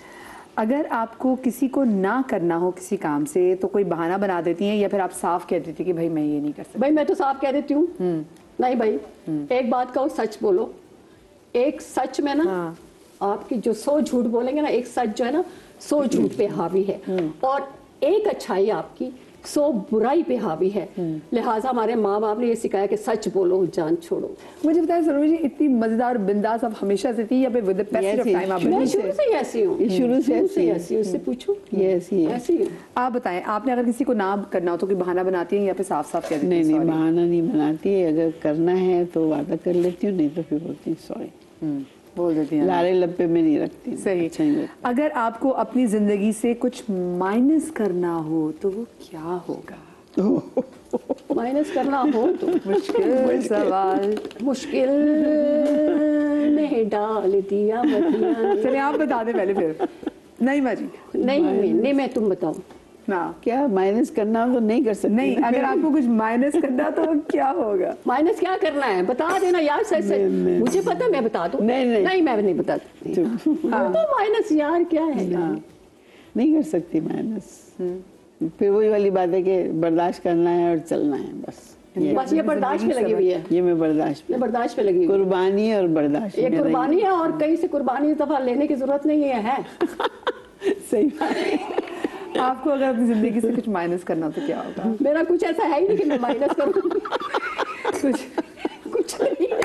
Speaker 1: अगर आपको किसी को ना करना हो किसी काम से, तो कोई बहाना बना देती हैं या फिर आप साफ कह देती कि भाई मैं ये नहीं कर सकती?
Speaker 3: भाई मैं तो साफ कह देती हूँ, नहीं भाई, एक बात कहो, सच बोलो। एक सच में ना, आपकी जो 100 झूठ बोलेंगे ना, एक सच जो है ना 100 झूठ पे हावी है, और एक अच्छाई आपकी 100 बुराई पे हावी है। लिहाजा हमारे माँ बाप ने ये सिखाया कि सच बोलो, जान छोड़ो।
Speaker 1: मुझे बताया सरोज जी, इतनी मजेदार बिंदास आप हमेशा से थी या फिर with the passage of time आप?
Speaker 3: मैं शुरू से ही ऐसी हूँ,
Speaker 2: शुरू से ऐसी है,
Speaker 3: उससे पूछो,
Speaker 2: ये ऐसी है,
Speaker 3: ऐसी है।
Speaker 1: आप बताएं, आपने अगर किसी को ना करना हो तो कोई बहाना बनाती है या फिर साफ साफ कह देती है?
Speaker 2: नहीं, बहाना नहीं बनाती है, अगर करना है तो वादा कर लेती हूँ, नहीं तो फिर बोलती हूँ सॉरी,
Speaker 1: बोल देती हैं।
Speaker 2: लारे लप्पे में नहीं रखती।
Speaker 1: सही।
Speaker 2: अच्छा नहीं लगता।
Speaker 1: अगर आपको अपनी जिंदगी से कुछ माइनस करना हो तो वो क्या होगा?
Speaker 3: माइनस करना हो तो
Speaker 1: मुश्किल सवाल,
Speaker 3: मुश्किल में डाल दिया बतिया।
Speaker 1: चलिए आप बता दें पहले, फिर नहीं माजी।
Speaker 3: नहीं मैं तुम बताओ।
Speaker 1: ना
Speaker 2: क्या माइनस करना हो तो नहीं कर सकती।
Speaker 1: नहीं, अगर आपको कुछ माइनस करना तो क्या होगा?
Speaker 3: माइनस क्या करना है बता देना यार, सच सच मुझे पता है, मैं बता दूं। नहीं मैं नहीं बता सकती। तो माइनस यार क्या है?
Speaker 2: नहीं कर सकती माइनस। फिर वही वाली बात है कि बर्दाश्त करना है और चलना है बस।
Speaker 3: बस ये बर्दाश्त पे लगी हुई है,
Speaker 2: ये मैं बर्दाश्त
Speaker 3: पे लगी हुई है।
Speaker 2: कुर्बानी और बर्दाश्त,
Speaker 3: ये कुर्बानी है और कहीं से कुर्बानी दफा लेने की जरूरत नहीं है।
Speaker 2: सही बात है।
Speaker 1: आपको अगर अपनी जिंदगी से कुछ माइनस करना तो क्या होगा?
Speaker 3: मेरा कुछ ऐसा है ही नहीं कि मैं माइनस करूं। कुछ नहीं है,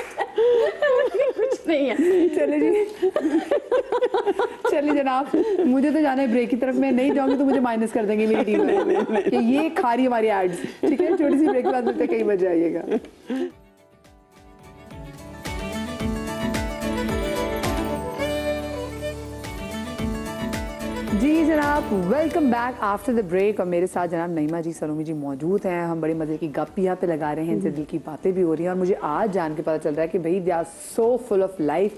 Speaker 3: कुछ नहीं है।
Speaker 1: चलिए जनाब, मुझे तो जाना है ब्रेक की तरफ। मैं नहीं जाऊंगी तो मुझे माइनस कर देंगे मेरी टीम में कि ये खा रही है हमारी एड्स। ठीक है, छोटी सी ब्रेक के बाद मिलते हैं, कहीं बच जाइएगा। जी जनाब, welcome back after the break. और मेरे साथ जनाब नईमा जी, सलोमी जी मौजूद हैं। हम बड़ी मजे की गप यहाँ पे लगा रहे हैं, इनसे दिल की बातें भी हो रही हैं। और मुझे आज जान के पता चल रहा है कि भाई they are so full of life.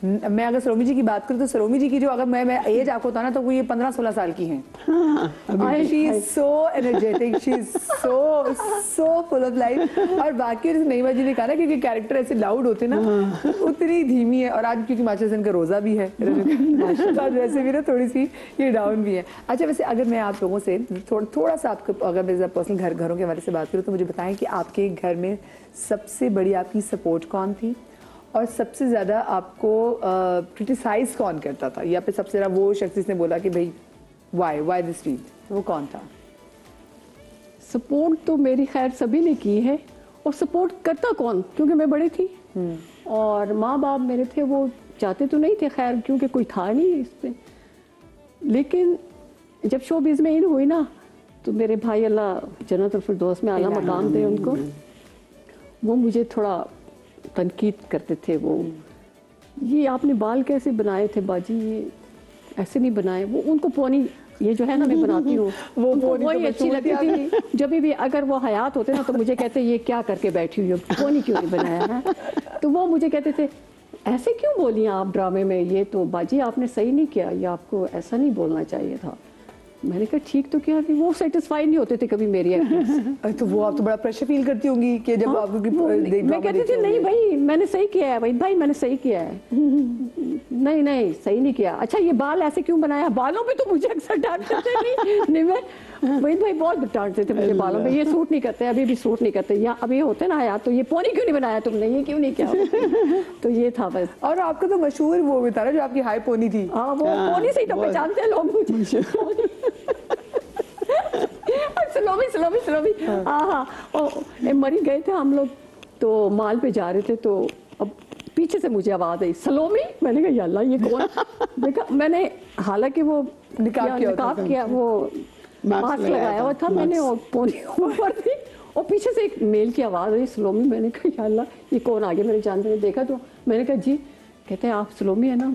Speaker 1: मैं अगर सलोमी जी की बात करूँ तो सलोमी जी की जो अगर मैं एज आपको होता ना तो वो ये 15-16 साल की हैं। She is so energetic, she is so full of life. और बाकी नईमा जी ने कहा ना क्योंकि कैरेक्टर ऐसे लाउड होते ना, उतनी धीमी है। और आज क्योंकि माशा से इनका रोजा भी है तो वैसे भी ना थोड़ी सी ये डाउन भी है। अच्छा, वैसे अगर मैं आप लोगों से थोड़ा सा आपको अगर मैं पर्सनल घरों के बारे से बात करूँ तो मुझे बताएं कि आपके घर में सबसे बड़ी आपकी सपोर्ट कौन थी और सबसे ज़्यादा आपको क्रिटिसाइज कौन करता था, या फिर सबसे ज़्यादा वो शख्स जिसने बोला कि भाई वाई दिस रीड, वो कौन था?
Speaker 3: सपोर्ट तो मेरी खैर सभी ने की है। और सपोर्ट करता कौन, क्योंकि मैं बड़ी थी और माँ बाप मेरे थे, वो चाहते तो नहीं थे खैर, क्योंकि कोई था नहीं इस पे। लेकिन जब शोबिज़ में इन हुई ना तो मेरे भाई अल्लाह जन्नत फिरदौस में आला मकाम दे उनको, वो मुझे थोड़ा तनकीद करते थे। वो ये आपने बाल कैसे बनाए थे बाजी, ये ऐसे नहीं बनाए। वो उनको पोनी ये जो है ना मैं बनाती हूँ वो वही अच्छी लगती थी। जब भी अगर वो हयात होते ना तो मुझे कहते ये क्या करके बैठी हुई हो, पोनी क्यों नहीं बनाया है? तो वो मुझे कहते थे ऐसे क्यों बोली आप ड्रामे में, ये तो बाजी आपने सही नहीं किया, ये आपको ऐसा नहीं बोलना चाहिए था। मैंने कहा ठीक तो क्या थी, वो सेटिस्फाई नहीं होते थे कभी मेरी एक्टिंग।
Speaker 1: तो वो आप तो बड़ा प्रेशर फील करती होंगी कि जब आप
Speaker 3: मैं कहती थी नहीं भाई मैंने सही किया है, भाई मैंने सही किया है। नहीं सही नहीं किया। अच्छा ये बाल ऐसे क्यों बनाया? बालों पे तो मुझे अक्सर डांटते थे। नहीं मैं भाई बहुत डांटते थे मुझे बालों पे, ये सूट नहीं करते, अभी भी सूट नहीं करते, या अभी होते ना यार तो ये पोनी क्यों नहीं बनाया तुमने, ये क्यों नहीं किया? तो ये था बस।
Speaker 1: और आपका तो मशहूर वो भी था ना जो आपकी हाई पोनी थी।
Speaker 3: हाँ वो पोनी से ही तो पहचानते हैं लोग मुझे। सलोमी हाँ मरी गए थे हम लोग, तो माल पे जा रहे थे, तो अब पीछे से मुझे आवाज आई सलोमी। मैंने कहा या अल्लाह ये कौन? देखा मैंने, हालांकि वो निकाब किया वो मास्क लगाया हुआ था मैंने, और पोनी ऊपर थी और पीछे से एक मेल की आवाज आई सलोमी। मैंने कहा या अल्लाह ये कौन आ गया मेरे जान में? देखा तो मैंने कहा जी, कहते हैं आप सलोमी है ना?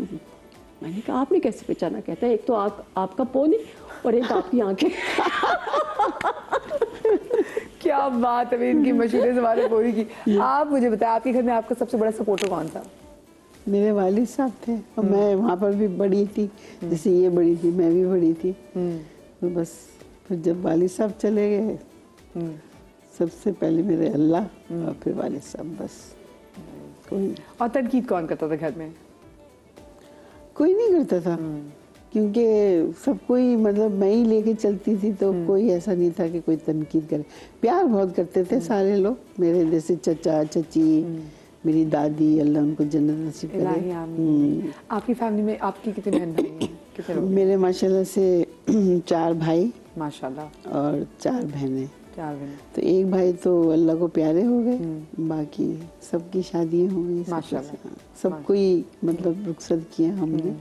Speaker 3: मैंने कहा आपने कैसे पहचाना? कहता है एक तो आपका पोनी और एक आपकी आंखें।
Speaker 1: क्या बात है इनकी मशहूर ज़बान पोनी की। आप मुझे बताएं आपके घर में आपका सबसे बड़ा सपोर्टर कौन था?
Speaker 2: मेरे वालिद साहब थे और मैं वहाँ पर भी बड़ी थी, जैसे ये बड़ी थी मैं भी बड़ी थी। तो बस फिर जब वालिद साहब चले गए, सबसे पहले मेरे अल्लाह और फिर वालिद साहब, बस कोई।
Speaker 1: और तनकीद कौन करता था घर में?
Speaker 2: कोई नहीं करता था, क्योंकि सब कोई मतलब मैं ही लेके चलती थी, तो कोई ऐसा नहीं था कि कोई तनकीद करे। प्यार बहुत करते थे सारे लोग मेरे, जैसे चचा चची, मेरी दादी, अल्लाह उनको जन्नत नसीब करे।
Speaker 1: आपकी फैमिली में आपकी कितने बहन भाई हैं? कितने लोग?
Speaker 2: मेरे माशाल्लाह से 4 भाई
Speaker 1: माशाल्लाह
Speaker 2: और 4 बहनें।
Speaker 1: 4 बहनें।
Speaker 2: तो एक भाई तो अल्लाह को प्यारे हो गए, बाकी सबकी शादियां हो गई
Speaker 1: माशाल्लाह।
Speaker 2: सब कोई मतलब रुखसत किया हमने।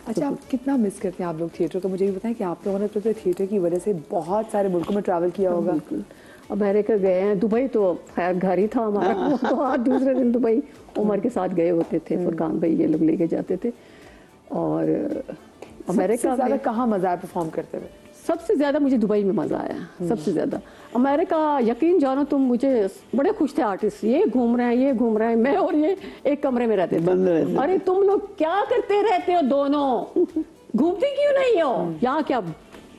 Speaker 1: अच्छा, आप कितना मिस करते हैं आप लोग थिएटर को? मुझे भी बताएं कि आप लोगों ने तो थिएटर की वजह से बहुत सारे मुल्कों में ट्रैवल किया होगा।
Speaker 3: बिल्कुल, अमेरिका गए हैं, दुबई तो खैर घर ही था हमारा। तो आज दूसरे दिन दुबई उमर के साथ गए होते थे, फुरकान भाई ये लोग लेके जाते थे। और अमेरिका
Speaker 1: ज़्यादा कहाँ मजा आया परफॉर्म करते हुए?
Speaker 3: सबसे ज़्यादा मुझे दुबई में मज़ा आया, सबसे ज़्यादा। अमेरिका यकीन जानो तुम, मुझे बड़े खुश थे आर्टिस्ट, ये घूम रहे हैं, मैं और ये एक कमरे में रहते थे। अरे तुम लोग क्या करते रहते हो दोनों, घूमती क्यों नहीं हो? यहाँ क्या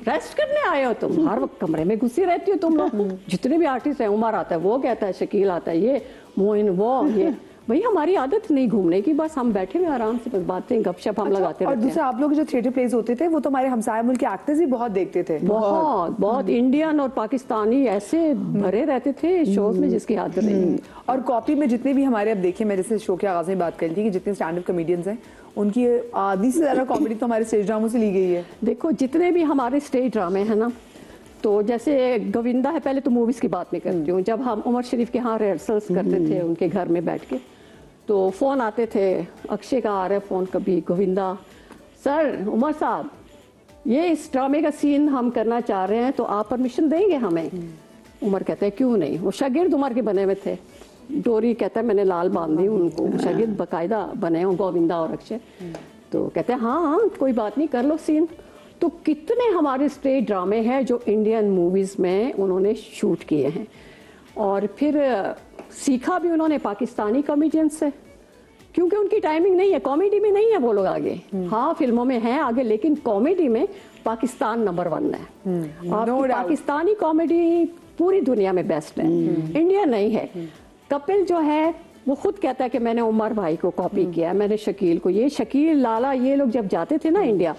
Speaker 3: रेस्ट करने आए हो तुम, हर वक्त कमरे में घुसी रहती हो तुम लोग। जितने भी आर्टिस्ट हैं, उमर आता है वो कहता है, शकील आता है ये, मोइन वो ये, भाई हमारी आदत नहीं घूमने की, बस हम बैठे हुए आराम से बस बातें गपशप हम लगाते
Speaker 1: और
Speaker 3: रहते हैं।
Speaker 1: दूसरा आप लोग जो थिएटर प्लेस होते थे वो तो हमारे हमसाया मुल्क के एक्टर्स भी बहुत देखते थे।
Speaker 3: बहुत बहुत इंडियन और पाकिस्तानी ऐसे भरे रहते थे शोज में जिसकी हद नहीं।
Speaker 1: और कॉपी में जितने भी हमारे, अब देखिए मैं जैसे शो के आगाज में बात कर थी कि जितने स्टैंड अप कॉमेडियंस हैं उनकी आधी से ज्यादा कॉमेडी तो हमारे स्टेज ड्रामों से ली गई है।
Speaker 3: देखो जितने भी हमारे स्टेज ड्रामे हैं ना, तो जैसे गोविंदा है, पहले तो मूवीज की बात नहीं करती हूँ, जब हम उमर शरीफ के यहाँ रिहर्सल्स करते थे उनके घर में बैठ के, तो फ़ोन आते थे, अक्षय का आ रहा है फ़ोन, कभी गोविंदा, सर उमर साहब ये इस ड्रामे का सीन हम करना चाह रहे हैं तो आप परमिशन देंगे हमें? उमर कहते हैं क्यों नहीं। वो शागिर्द उमर के बने हुए थे, डोरी कहता है मैंने लाल बांध दी उनको, शागिर्द बाकायदा बने हो गोविंदा और अक्षय। तो कहते हैं हाँ हाँ कोई बात नहीं, कर लो सीन। तो कितने हमारे स्टेज ड्रामे हैं जो इंडियन मूवीज़ में उन्होंने शूट किए हैं। और फिर सीखा भी उन्होंने पाकिस्तानी कॉमेडियन से, क्योंकि उनकी टाइमिंग नहीं है, कॉमेडी में नहीं है वो लोग आगे। हाँ फिल्मों में हैं आगे, लेकिन कॉमेडी में पाकिस्तान नंबर 1 है। और पाकिस्तानी कॉमेडी पूरी दुनिया में बेस्ट है, इंडिया नहीं है। कपिल जो है वो खुद कहता है कि मैंने उमर भाई को कॉपी किया, मैंने शकील को, ये शकील लाला ये लोग जब जाते थे ना इंडिया,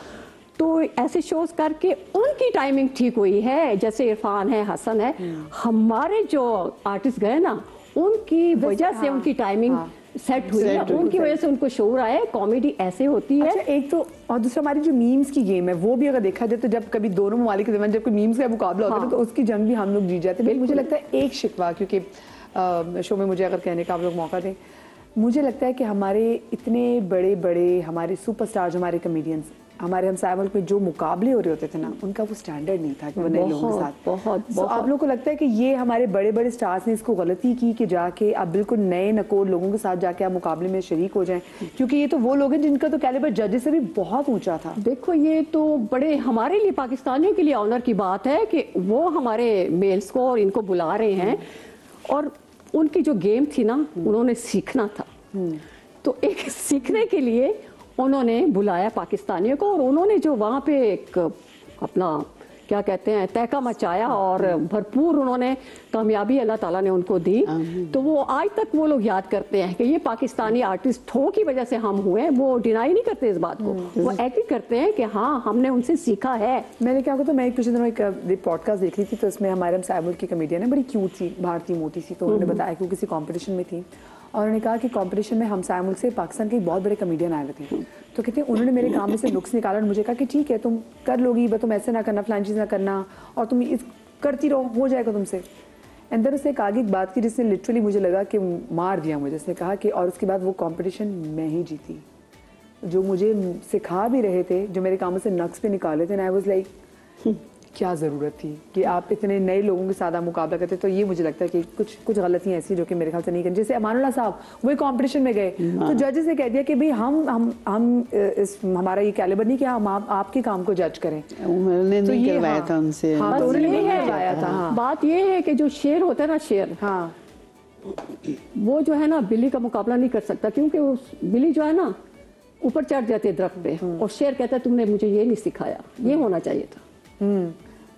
Speaker 3: तो ऐसे शोज करके उनकी टाइमिंग ठीक हुई है। जैसे इरफान है, हसन है, हमारे जो आर्टिस्ट गए ना उनकी वजह से उनकी टाइमिंग सेट हुई है, उनकी वजह से उनको शोर आए। कॉमेडी ऐसे होती है।
Speaker 1: अच्छा, एक तो और दूसरा हमारी जो मीम्स की गेम है वो भी अगर देखा जाए तो जब कभी दोनों ममालिक के दरमियान जब कोई मीम्स का मुकाबला होता है तो उसकी जंग भी हम लोग जीत जाते हैं। मुझे लगता है एक शिकवा, क्योंकि शो में मुझे अगर कहने का आप लोग मौका दें, मुझे लगता है कि हमारे इतने बड़े बड़े हमारे सुपरस्टार जो हमारे कॉमेडियंस हमारे हमसाया मुल्क में जो मुकाबले हो रहे होते थे ना, उनका वो स्टैंडर्ड नहीं था कि वो नए लोगों के साथ। बहुत आप लोगों को लगता है कि ये हमारे बड़े बड़े स्टार्स ने इसको गलती की कि जाके आप बिल्कुल नए नकोर लोगों के साथ जाके आप मुकाबले में शरीक हो जाएं, क्योंकि ये तो वो लोग हैं जिनका तो कैलिबर जजेस से भी बहुत ऊंचा था।
Speaker 3: देखो ये तो बड़े हमारे लिए, पाकिस्तानियों के लिए ऑनर की बात है कि वो हमारे मेल्स को और इनको बुला रहे हैं। और उनकी जो गेम थी ना, उन्होंने सीखना था, तो एक सीखने के लिए उन्होंने बुलाया पाकिस्तानियों को, और उन्होंने जो वहाँ पे एक अपना क्या कहते हैं तहका मचाया और भरपूर उन्होंने कामयाबी अल्लाह ताला ने उनको दी। तो वो आज तक वो लोग याद करते हैं कि ये पाकिस्तानी आर्टिस्ट हो की वजह से हम हुए। वो डिनाई नहीं करते इस बात को, वो एग्री करते हैं कि हाँ हमने उनसे सीखा है।
Speaker 1: मैंने क्या कहता, मैं एक पिछले दिनों एक पॉडकास्ट देख रही थी, तो उसमें हमारे हमसाया मुल्क की कॉमेडियन है, बड़ी क्यूट सी भारतीय मोटी सी, तो उन्होंने बताया कि वो किसी कॉम्पिटिशन में थी और उन्होंने कहा कि कंपटीशन में हमसाया मुल्क से पाकिस्तान के बहुत बड़े कॉमेडियन आए हुए थे। तो कहते हैं उन्होंने मेरे काम में से नुक्स निकाला और मुझे कहा कि ठीक है तुम कर लोगी, बस तुम ऐसे ना करना, फलानी चीज़ ना करना, और तुम इस करती रहो, हो जाएगा तुमसे। एंड देन उसने एक आगे एक बात की जिसने लिटरली मुझे लगा कि मार दिया मुझे। उसने कहा कि और उसके बाद वो कॉम्पिटिशन मैं ही जीती। जो मुझे सिखा भी रहे थे, जो मेरे काम से नक्स पे निकाले थे, आई वाज लाइक क्या ज़रूरत थी कि आप इतने नए लोगों के साथ मुकाबला करते। तो ये मुझे लगता है कि कुछ गलतियाँ ऐसी जो कि मेरे ख्याल से नहीं करनी। जैसे अमानुल्लाह साहब वही कंपटीशन में गए तो जजेस ने कह दिया कि भाई हमारा ये कैलिबर नहीं कि हम आपके काम को जज करें।
Speaker 2: उन्होंने
Speaker 1: तो
Speaker 2: नहीं
Speaker 1: ये
Speaker 2: करवाया था उनसे।
Speaker 1: हाँ, तो उन्होंने नहीं करवाया था।
Speaker 3: बात ये है कि जो शेर होता है ना, शेर,
Speaker 1: हाँ
Speaker 3: वो जो है ना बिल्ली का मुकाबला नहीं कर सकता, क्योंकि उस बिल्ली जो है ना ऊपर चढ़ जाती है दरख्त पे, और शेर कहता है तुमने मुझे ये नहीं सिखाया, ये होना चाहिए था।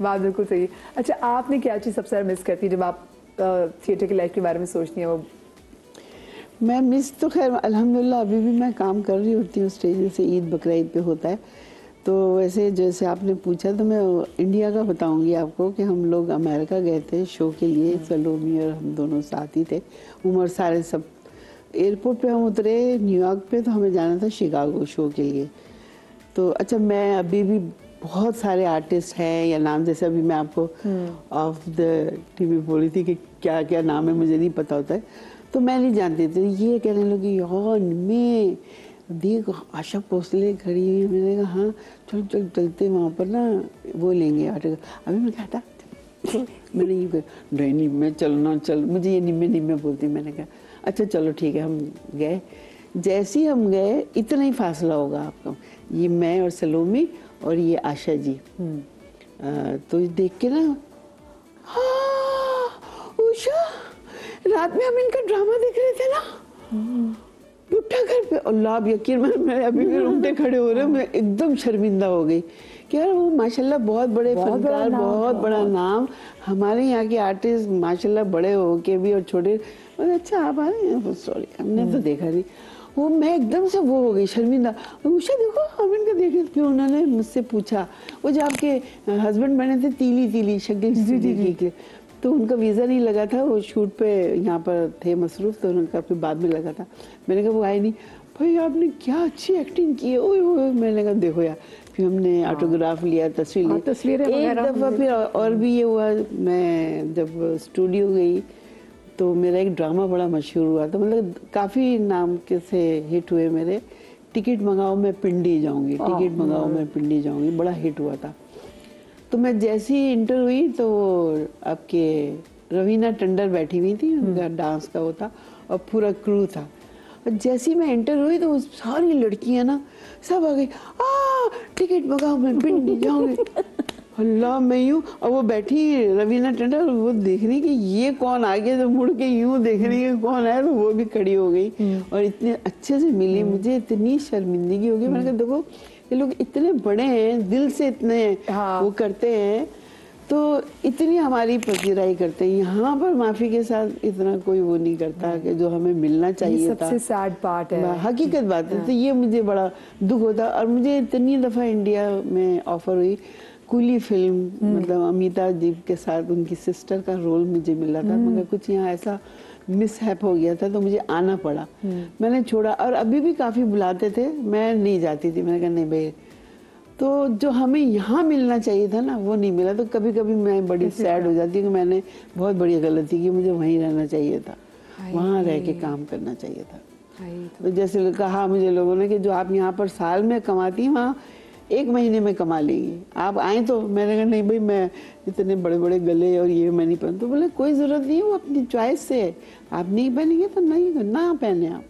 Speaker 1: बात बिल्कुल सही है। अच्छा, आपने क्या चीज़ सबसे ज़्यादा मिस करती है जब आप थिएटर की लाइफ के बारे में सोचती हैं? वो
Speaker 2: मैं मिस तो खैर अल्हम्दुलिल्लाह अभी भी मैं काम कर रही होती हूँ स्टेज, जैसे ईद बकरा ईद पे होता है। तो वैसे जैसे आपने पूछा तो मैं इंडिया का बताऊंगी आपको कि हम लोग अमेरिका गए थे शो के लिए, सलोमी और हम दोनों साथ ही थे, उमर सारे सब। एयरपोर्ट पे हम उतरे न्यूयॉर्क पे, तो हमें जाना था शिकागो शो के लिए। तो अच्छा, मैं अभी भी बहुत सारे आर्टिस्ट हैं या नाम, जैसे अभी मैं आपको ऑफ द टीवी बोली थी कि क्या क्या नाम है मुझे नहीं पता होता है, तो मैं नहीं जानती थी। ये कहने लगी यार मैं देख आशा भोसले खड़ी हुई है, मैंने कहा हाँ चल चल चलते वहाँ पर ना वो लेंगे आर्टिस्ट। अभी मैं कहता मैंने ये नहीं मैं चलना चल, मुझे ये निम्मे निम्मे बोलती। मैंने कहा अच्छा चलो ठीक है। हम गए, जैसे ही हम गए इतना ही फासला होगा आपको, ये मैं और सलोमी और ये आशा जी। तो देख के ना, हाँ उषा रात में हम इनका ड्रामा देख रहे थे ना बुट्टा घर पे। अल्लाह आप यकीन, मैं अभी भी रोंगटे खड़े हो रहे हैं, मैं एकदम शर्मिंदा हो गई कि यार वो माशाल्लाह बहुत बड़े फनकार, बहुत बड़ा नाम, हमारे यहाँ के आर्टिस्ट माशाल्लाह बड़े हो के भी और छोटे, अच्छा आप आ रहे हैं, सॉरी हमने तो देखा नहीं। वो मैं एकदम से वो हो गई शर्मिंदा, उषा देखो हम इनका देखे। फिर उन्होंने मुझसे पूछा, वो जो आपके हस्बैंड बने थे तीली शक्ल के, तो उनका वीज़ा नहीं लगा था, वो शूट पे यहाँ पर थे मसरूफ़, तो उनका फिर बाद में लगा था। मैंने कहा वो आए नहीं, भाई आपने क्या अच्छी एक्टिंग की है, ओए मैंने कहा देखो यार। फिर हमने ऑटोग्राफ लिया, तस्वीर ली, एक दफ़ा। फिर और भी ये हुआ, मैं जब स्टूडियो गई तो मेरा एक ड्रामा बड़ा मशहूर हुआ था, मतलब काफ़ी नाम के से हिट हुए मेरे। टिकट मंगाओ मैं पिंडी जाऊंगी, टिकट मंगाओ मैं पिंडी जाऊंगी, बड़ा हिट हुआ था। तो मैं जैसी ही इंटर हुई तो आपके रवीना टंडन बैठी हुई थी, उनका डांस का वो था और पूरा क्रू था। और जैसी मैं एंटर हुई तो सारी लड़कियां ना सब आ गई, टिकट मंगाओ मैं पिंडी जाऊंगी। अल्लाह मैं यूँ, और वो बैठी रवीना टंडन, वो देख रही कि ये कौन आ गया, तो मुड़ के यूँ देख रही है कौन है, तो वो भी खड़ी हो गई और इतने अच्छे से मिली। मुझे इतनी शर्मिंदगी हो गई, मैंने कहा देखो ये लोग इतने बड़े हैं, दिल से इतने वो करते हैं, तो इतनी हमारी पजीराई करते हैं। यहाँ पर माफी के साथ इतना कोई वो नहीं करता कि जो हमें मिलना चाहिए था।
Speaker 1: सबसे सैड पार्ट है,
Speaker 2: हकीकत बात है। तो ये मुझे बड़ा दुख होता। और मुझे इतनी दफ़ा इंडिया में ऑफर हुई, कूली फिल्म, मतलब अमिताभ जी के साथ उनकी सिस्टर का रोल मुझे मिला था, मगर कुछ यहाँ ऐसा मिसहैप हो गया था तो मुझे आना पड़ा। मैंने छोड़ा, और अभी भी काफ़ी बुलाते थे, मैं नहीं जाती थी। मैंने कहा नहीं भाई, तो जो हमें यहाँ मिलना चाहिए था ना वो नहीं मिला। तो कभी कभी मैं बड़ी सैड हो जाती हूँ कि मैंने बहुत बड़ी गलती की, मुझे वहीं रहना चाहिए था, वहाँ रह के काम करना चाहिए था। तो जैसे कहा मुझे लोगों ने कि जो आप यहाँ पर साल में कमाती हैं वहाँ 1 महीने में कमा लेंगी, आप आए। तो मैंने कहा नहीं भाई, मैं इतने बड़े बड़े गले और ये मैं नहीं पहन। तो बोले कोई ज़रूरत नहीं है, वो अपनी चॉइस से है, आप नहीं पहनेंगे तो नहीं, ना पहने आप।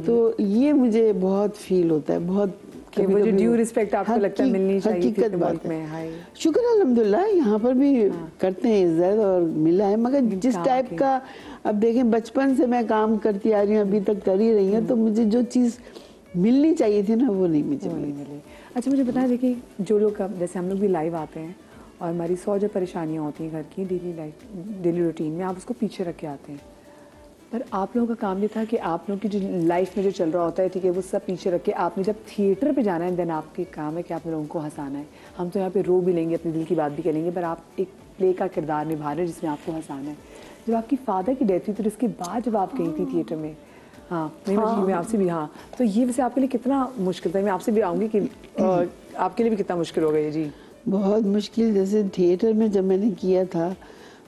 Speaker 2: तो ये मुझे बहुत फील होता है, बहुत
Speaker 1: कि वो जो ड्यू रिस्पेक्ट आपको लगता है मिलनी चाहिए
Speaker 2: हकीकत बात है। शुक्र अल्हम्दुलिल्लाह यहाँ पर भी करते हैं इज्जत और मिला है, मगर जिस टाइप का अब देखें बचपन से मैं काम करती आ रही हूँ, अभी तक कर ही रही हूँ, तो मुझे जो चीज़ मिलनी चाहिए थी ना वो नहीं मुझे मिली।
Speaker 1: अच्छा मुझे बताया, देखिए जो लोग जैसे हम लोग भी लाइव आते हैं और हमारी 100 जो परेशानियाँ होती हैं घर की डेली रूटीन में, आप उसको पीछे रख के आते हैं। पर आप लोगों का काम ये था कि आप लोगों की जो लाइफ में जो चल रहा होता है, ठीक है, वो सब पीछे रख के आपने जब थिएटर पे जाना है, देन आपके काम है कि आपने लोगों को हंसाना है। हम तो यहाँ पे रो भी लेंगे, अपने दिल की बात भी करेंगे, पर आप एक प्ले का किरदार निभा रहे हैं जिसमें आपको हंसाना है। जब आपकी फादर की डेथ हुई तो इसके बाद जब आप गई थी थिएटर में, मैं आपसे भी, तो ये वैसे आपके लिए कितना मुश्किल था? मैं आपसे भी आऊँगी कि आपके लिए भी कितना मुश्किल हो गया जी?
Speaker 2: बहुत मुश्किल। जैसे थिएटर में जब मैंने किया था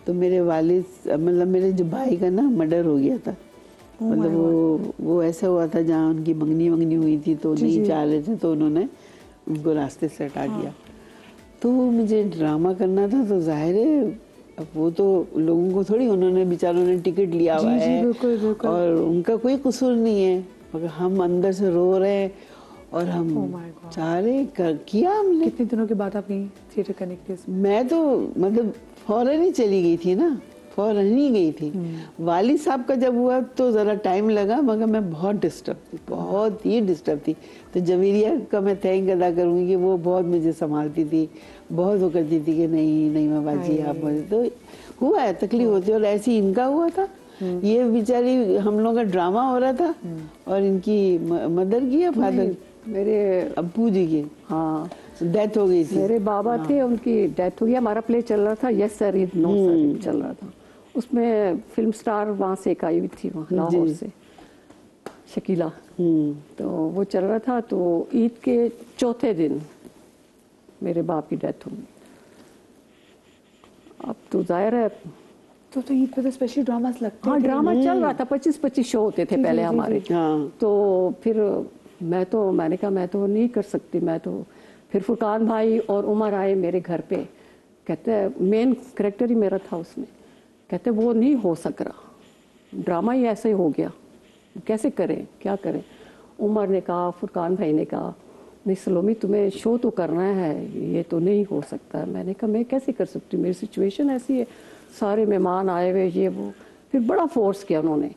Speaker 2: तो मेरे वालिद, मतलब मेरे जो भाई का ना मर्डर हो गया था। मतलब वो ऐसा हुआ था जहाँ उनकी मंगनी हुई थी तो नहीं चाह रहे थे, तो उन्होंने उनको रास्ते से हटा दिया। तो मुझे ड्रामा करना था, तो जाहिर है अब वो तो लोगों को थोड़ी, उन्होंने बेचारों ने टिकट लिया हुआ है और उनका कोई कसूर नहीं है, मगर हम अंदर से रो रहे हैं और हम चाह रहे किया हमने।
Speaker 1: कितने दिनों के बाद आप गई थिएटर करने के लिए?
Speaker 2: मैं तो मतलब फौरन ही चली गई थी ना, फौरन ही गई थी। वालिद साहब का जब हुआ तो ज़रा टाइम लगा, मगर मैं बहुत डिस्टर्ब थी, बहुत ही डिस्टर्ब थी। तो जवेरिया का मैं थैंक अदा करूँगी कि वो बहुत मुझे संभालती थी, बहुत वो करती थी कि नहीं माँ बाजी आप। तो हुआ है, तकलीफ होती है। और ऐसे इनका हुआ था, ये बेचारी, हम लोगों का ड्रामा हो रहा था और इनकी मदर की या फादर,
Speaker 3: मेरे
Speaker 2: अब्बू जी की डेथ हो गई थी।
Speaker 3: मेरे बाबा थे, उनकी डेथ हो गई। हमारा प्ले चल रहा था, यस सर नो सर चल रहा था, उसमें फिल्म स्टार वहाँ से एक आई हुई थी, वहाँ लाहौर से, शकीला। तो वो चल रहा था, तो ईद के चौथे दिन मेरे बाप की डेथ हो गई। अब तो जाहिर है,
Speaker 1: तो ईद पे तो स्पेशल ड्रामास लगते हैं।
Speaker 3: ड्रामा चल रहा था, 25-25 शो होते थे पहले हमारे। तो फिर मैंने कहा मैं तो नहीं कर सकती, मैं तो फिर फुरकान भाई और उमर आए मेरे घर पे, कहते हैं मेन कैरेक्टर ही मेरा था उसमें, कहते वो नहीं हो सक रहा, ड्रामा ही ऐसे ही हो गया, कैसे करें, क्या करें। उमर ने कहा, फुरकान भाई ने कहा, नहीं सलोमी तुम्हें शो तो करना है, ये तो नहीं हो सकता है। मैंने कहा मैं कैसे कर सकती हूँ, मेरी सिचुएशन ऐसी है, सारे मेहमान आए हुए, ये वो। फिर बड़ा फोर्स किया उन्होंने।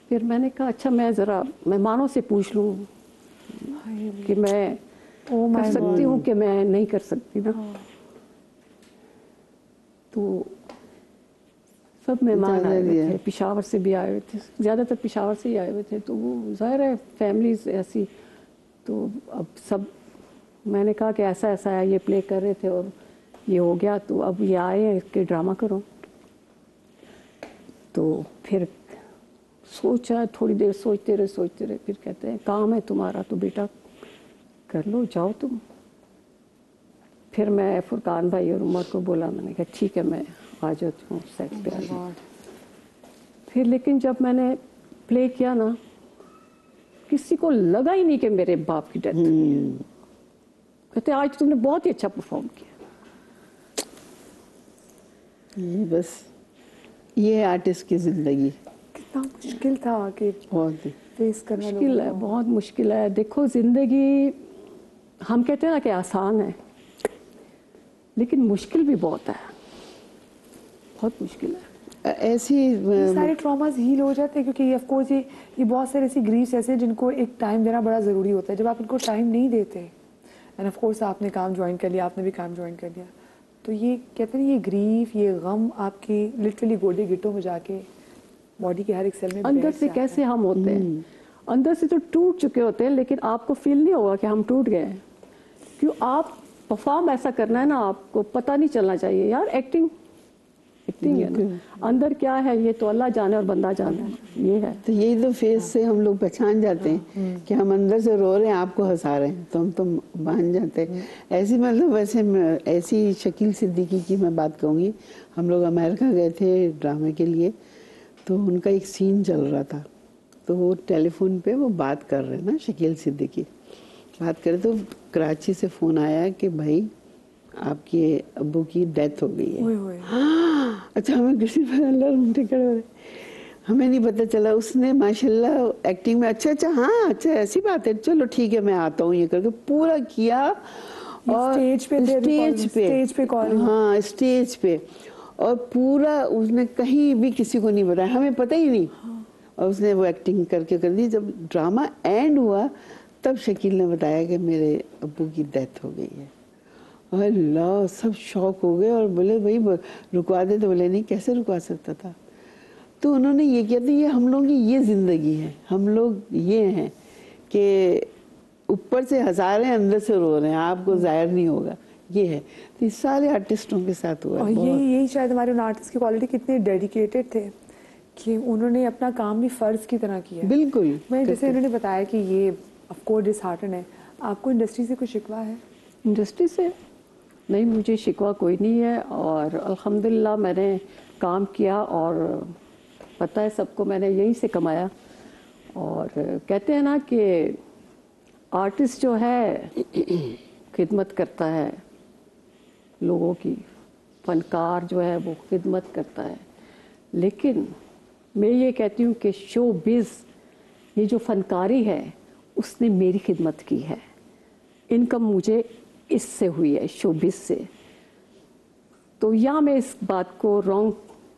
Speaker 3: फिर मैंने कहा अच्छा मैं ज़रा मेहमानों से पूछ लूँ कि मैं
Speaker 1: Oh my
Speaker 3: कर सकती हूँ कि मैं नहीं कर सकती ना। तो सब मेहमान आए हुए थे, पेशावर से भी आए हुए थे, ज़्यादातर पेशावर से ही आए हुए थे। तो वो ज़ाहिर है फैमिलीज ऐसी, तो अब सब मैंने कहा कि ऐसा ऐसा है, ये प्ले कर रहे थे और ये हो गया, तो अब ये आए हैं कि ड्रामा करो। तो फिर सोचा, थोड़ी देर सोचते रहे, फिर कहते हैं काम है तुम्हारा तो बेटा कर लो, जाओ तुम। फिर मैं फुरकान भाई और उमर को बोला, मैंने कहा ठीक है मैं आ जाती हूँ सेट पे आ जाऊँ। फिर लेकिन जब मैंने प्ले किया ना, किसी को लगा ही नहीं कि मेरे बाप की डेथ हुई है। कहते आज तुमने बहुत ही अच्छा परफॉर्म किया।
Speaker 2: ये बस ये आर्टिस्ट की जिंदगी
Speaker 1: कितना मुश्किल था कि
Speaker 2: बहुत ही
Speaker 1: फेस करना।
Speaker 3: मुश्किल है, बहुत मुश्किल है। देखो जिंदगी हम कहते हैं ना कि आसान है, लेकिन मुश्किल भी बहुत है, बहुत मुश्किल है।
Speaker 2: ऐसी
Speaker 1: ये सारे ट्रॉमास हील हो जाते हैं क्योंकि ऑफ कोर्स ये बहुत सारे ऐसी ग्रीफ्स ऐसे हैं जिनको एक टाइम देना बड़ा ज़रूरी होता है। जब आप इनको टाइम नहीं देते, एंड ऑफ कोर्स आपने काम ज्वाइन कर लिया, आपने भी काम ज्वाइन कर लिया, तो ये कहते हैं ये ग्रीफ, ये गम आपके लिटरली गोडे गिट्टों में जाके बॉडी के हर एक सेल में
Speaker 3: अंदर से कैसे हम होते हैं, अंदर से तो टूट चुके होते हैं, लेकिन आपको फील नहीं होगा कि हम टूट गए हैं। क्यों आप परफॉर्म ऐसा करना है ना, आपको पता नहीं चलना चाहिए यार। एक्टिंग है ना, अंदर क्या है ये तो अल्लाह जाने और बंदा जाने, ये है।
Speaker 2: तो यही तो फेस से हम लोग पहचान जाते हैं कि हम अंदर से रो रहे हैं, आपको हंसा रहे हैं, तो हम तो मान जाते हैं। ऐसी मतलब वैसे ऐसी शकील सिद्दीकी की मैं बात कहूँगी। हम लोग अमेरिका गए थे ड्रामे के लिए, तो उनका एक सीन चल रहा था, तो वो टेलीफोन पे वो बात कर रहे हैं ना, शकील सिद्दीकी बात करे, तो कराची से फ़ोन आया कि भाई आपके अब्बू की डेथ हो गई है। हाँ, अच्छा हमें किसी पर अल्लाह उल्टे खड़े हो रहे, हमें नहीं पता चला। उसने माशाल्लाह एक्टिंग में अच्छा हाँ अच्छा ऐसी बात है, चलो ठीक है मैं आता हूँ, ये करके पूरा किया। और
Speaker 1: स्टेज पे कॉल,
Speaker 2: हाँ स्टेज पे, और पूरा उसने कहीं भी किसी को नहीं बताया, हमें पता ही नहीं। और उसने वो एक्टिंग करके कर दी। जब ड्रामा एंड हुआ तब शकील ने बताया कि मेरे अब्बू की डेथ हो गई है। अल्लाह, सब शौक हो गए और बोले भाई रुकवा दे, तो बोले नहीं कैसे रुकवा सकता था। तो उन्होंने ये किया, तो ये हम लोगों की ये ज़िंदगी है, हम लोग ये हैं कि ऊपर से हंसा रहे हैं, अंदर से रो रहे हैं, आपको जाहिर नहीं होगा, ये है। तो इस सारे आर्टिस्टों के साथ हुआ।
Speaker 1: और यही शायद हमारे उन आर्टिस्ट की क्वालिटी कितने डेडिकेटेड थे कि उन्होंने अपना काम भी फ़र्ज की तरह किया।
Speaker 2: बिल्कुल।
Speaker 1: मैं जैसे उन्होंने बताया कि ये ऑफ कोर्स डिसहार्टन है, आपको इंडस्ट्री से कुछ शिकवा है?
Speaker 3: इंडस्ट्री से नहीं, मुझे शिकवा कोई नहीं है, और अल्हम्दुलिल्लाह मैंने काम किया और पता है सबको, मैंने यहीं से कमाया। और कहते हैं ना कि आर्टिस्ट जो है खिदमत करता है लोगों की, फनकार जो है वो खिदमत करता है, लेकिन मैं ये कहती हूँ कि शो बिज़, ये जो फनकारी है उसने मेरी खिदमत की है। इनकम मुझे इससे हुई है, शोबिस से। तो यहाँ मैं इस बात को रॉन्ग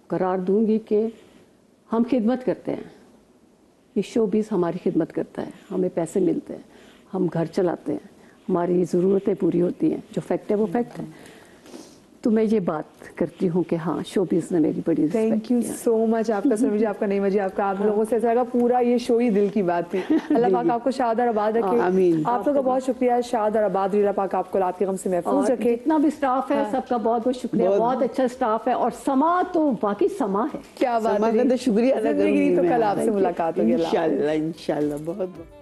Speaker 3: करार दूंगी कि हम खिदमत करते हैं, ये शोबिस हमारी खिदमत करता है, हमें पैसे मिलते हैं, हम घर चलाते हैं, हमारी ज़रूरतें पूरी होती हैं। जो फैक्ट है वो फैक्ट है। तो मैं ये बात करती हूँ कि हाँ शोबिस ने मेरी बड़ी respect
Speaker 1: thank you so much आपका सर, मुझे आपका नहीं, मुझे आपका, आप लोगों से ऐसा लगा पूरा ये शो ही दिल की बात थी। अल्लाह पाक आपको शाद और आबाद रखे।
Speaker 2: आमीन।
Speaker 1: आप लोगों का बहुत शुक्रिया, शाद और आबाद अल्लाह पाक आपको रात के गम से महफूज रखे।
Speaker 3: जितना भी स्टाफ है सबका बहुत बहुत शुक्रिया, बहुत अच्छा स्टाफ है। और समा तो बाकी समा है,
Speaker 1: क्या बात है,
Speaker 2: शुक्रिया
Speaker 1: तो कल आपसे मुलाकात होगी।
Speaker 2: इंशाल्लाह इंशाल्लाह बहुत बहुत।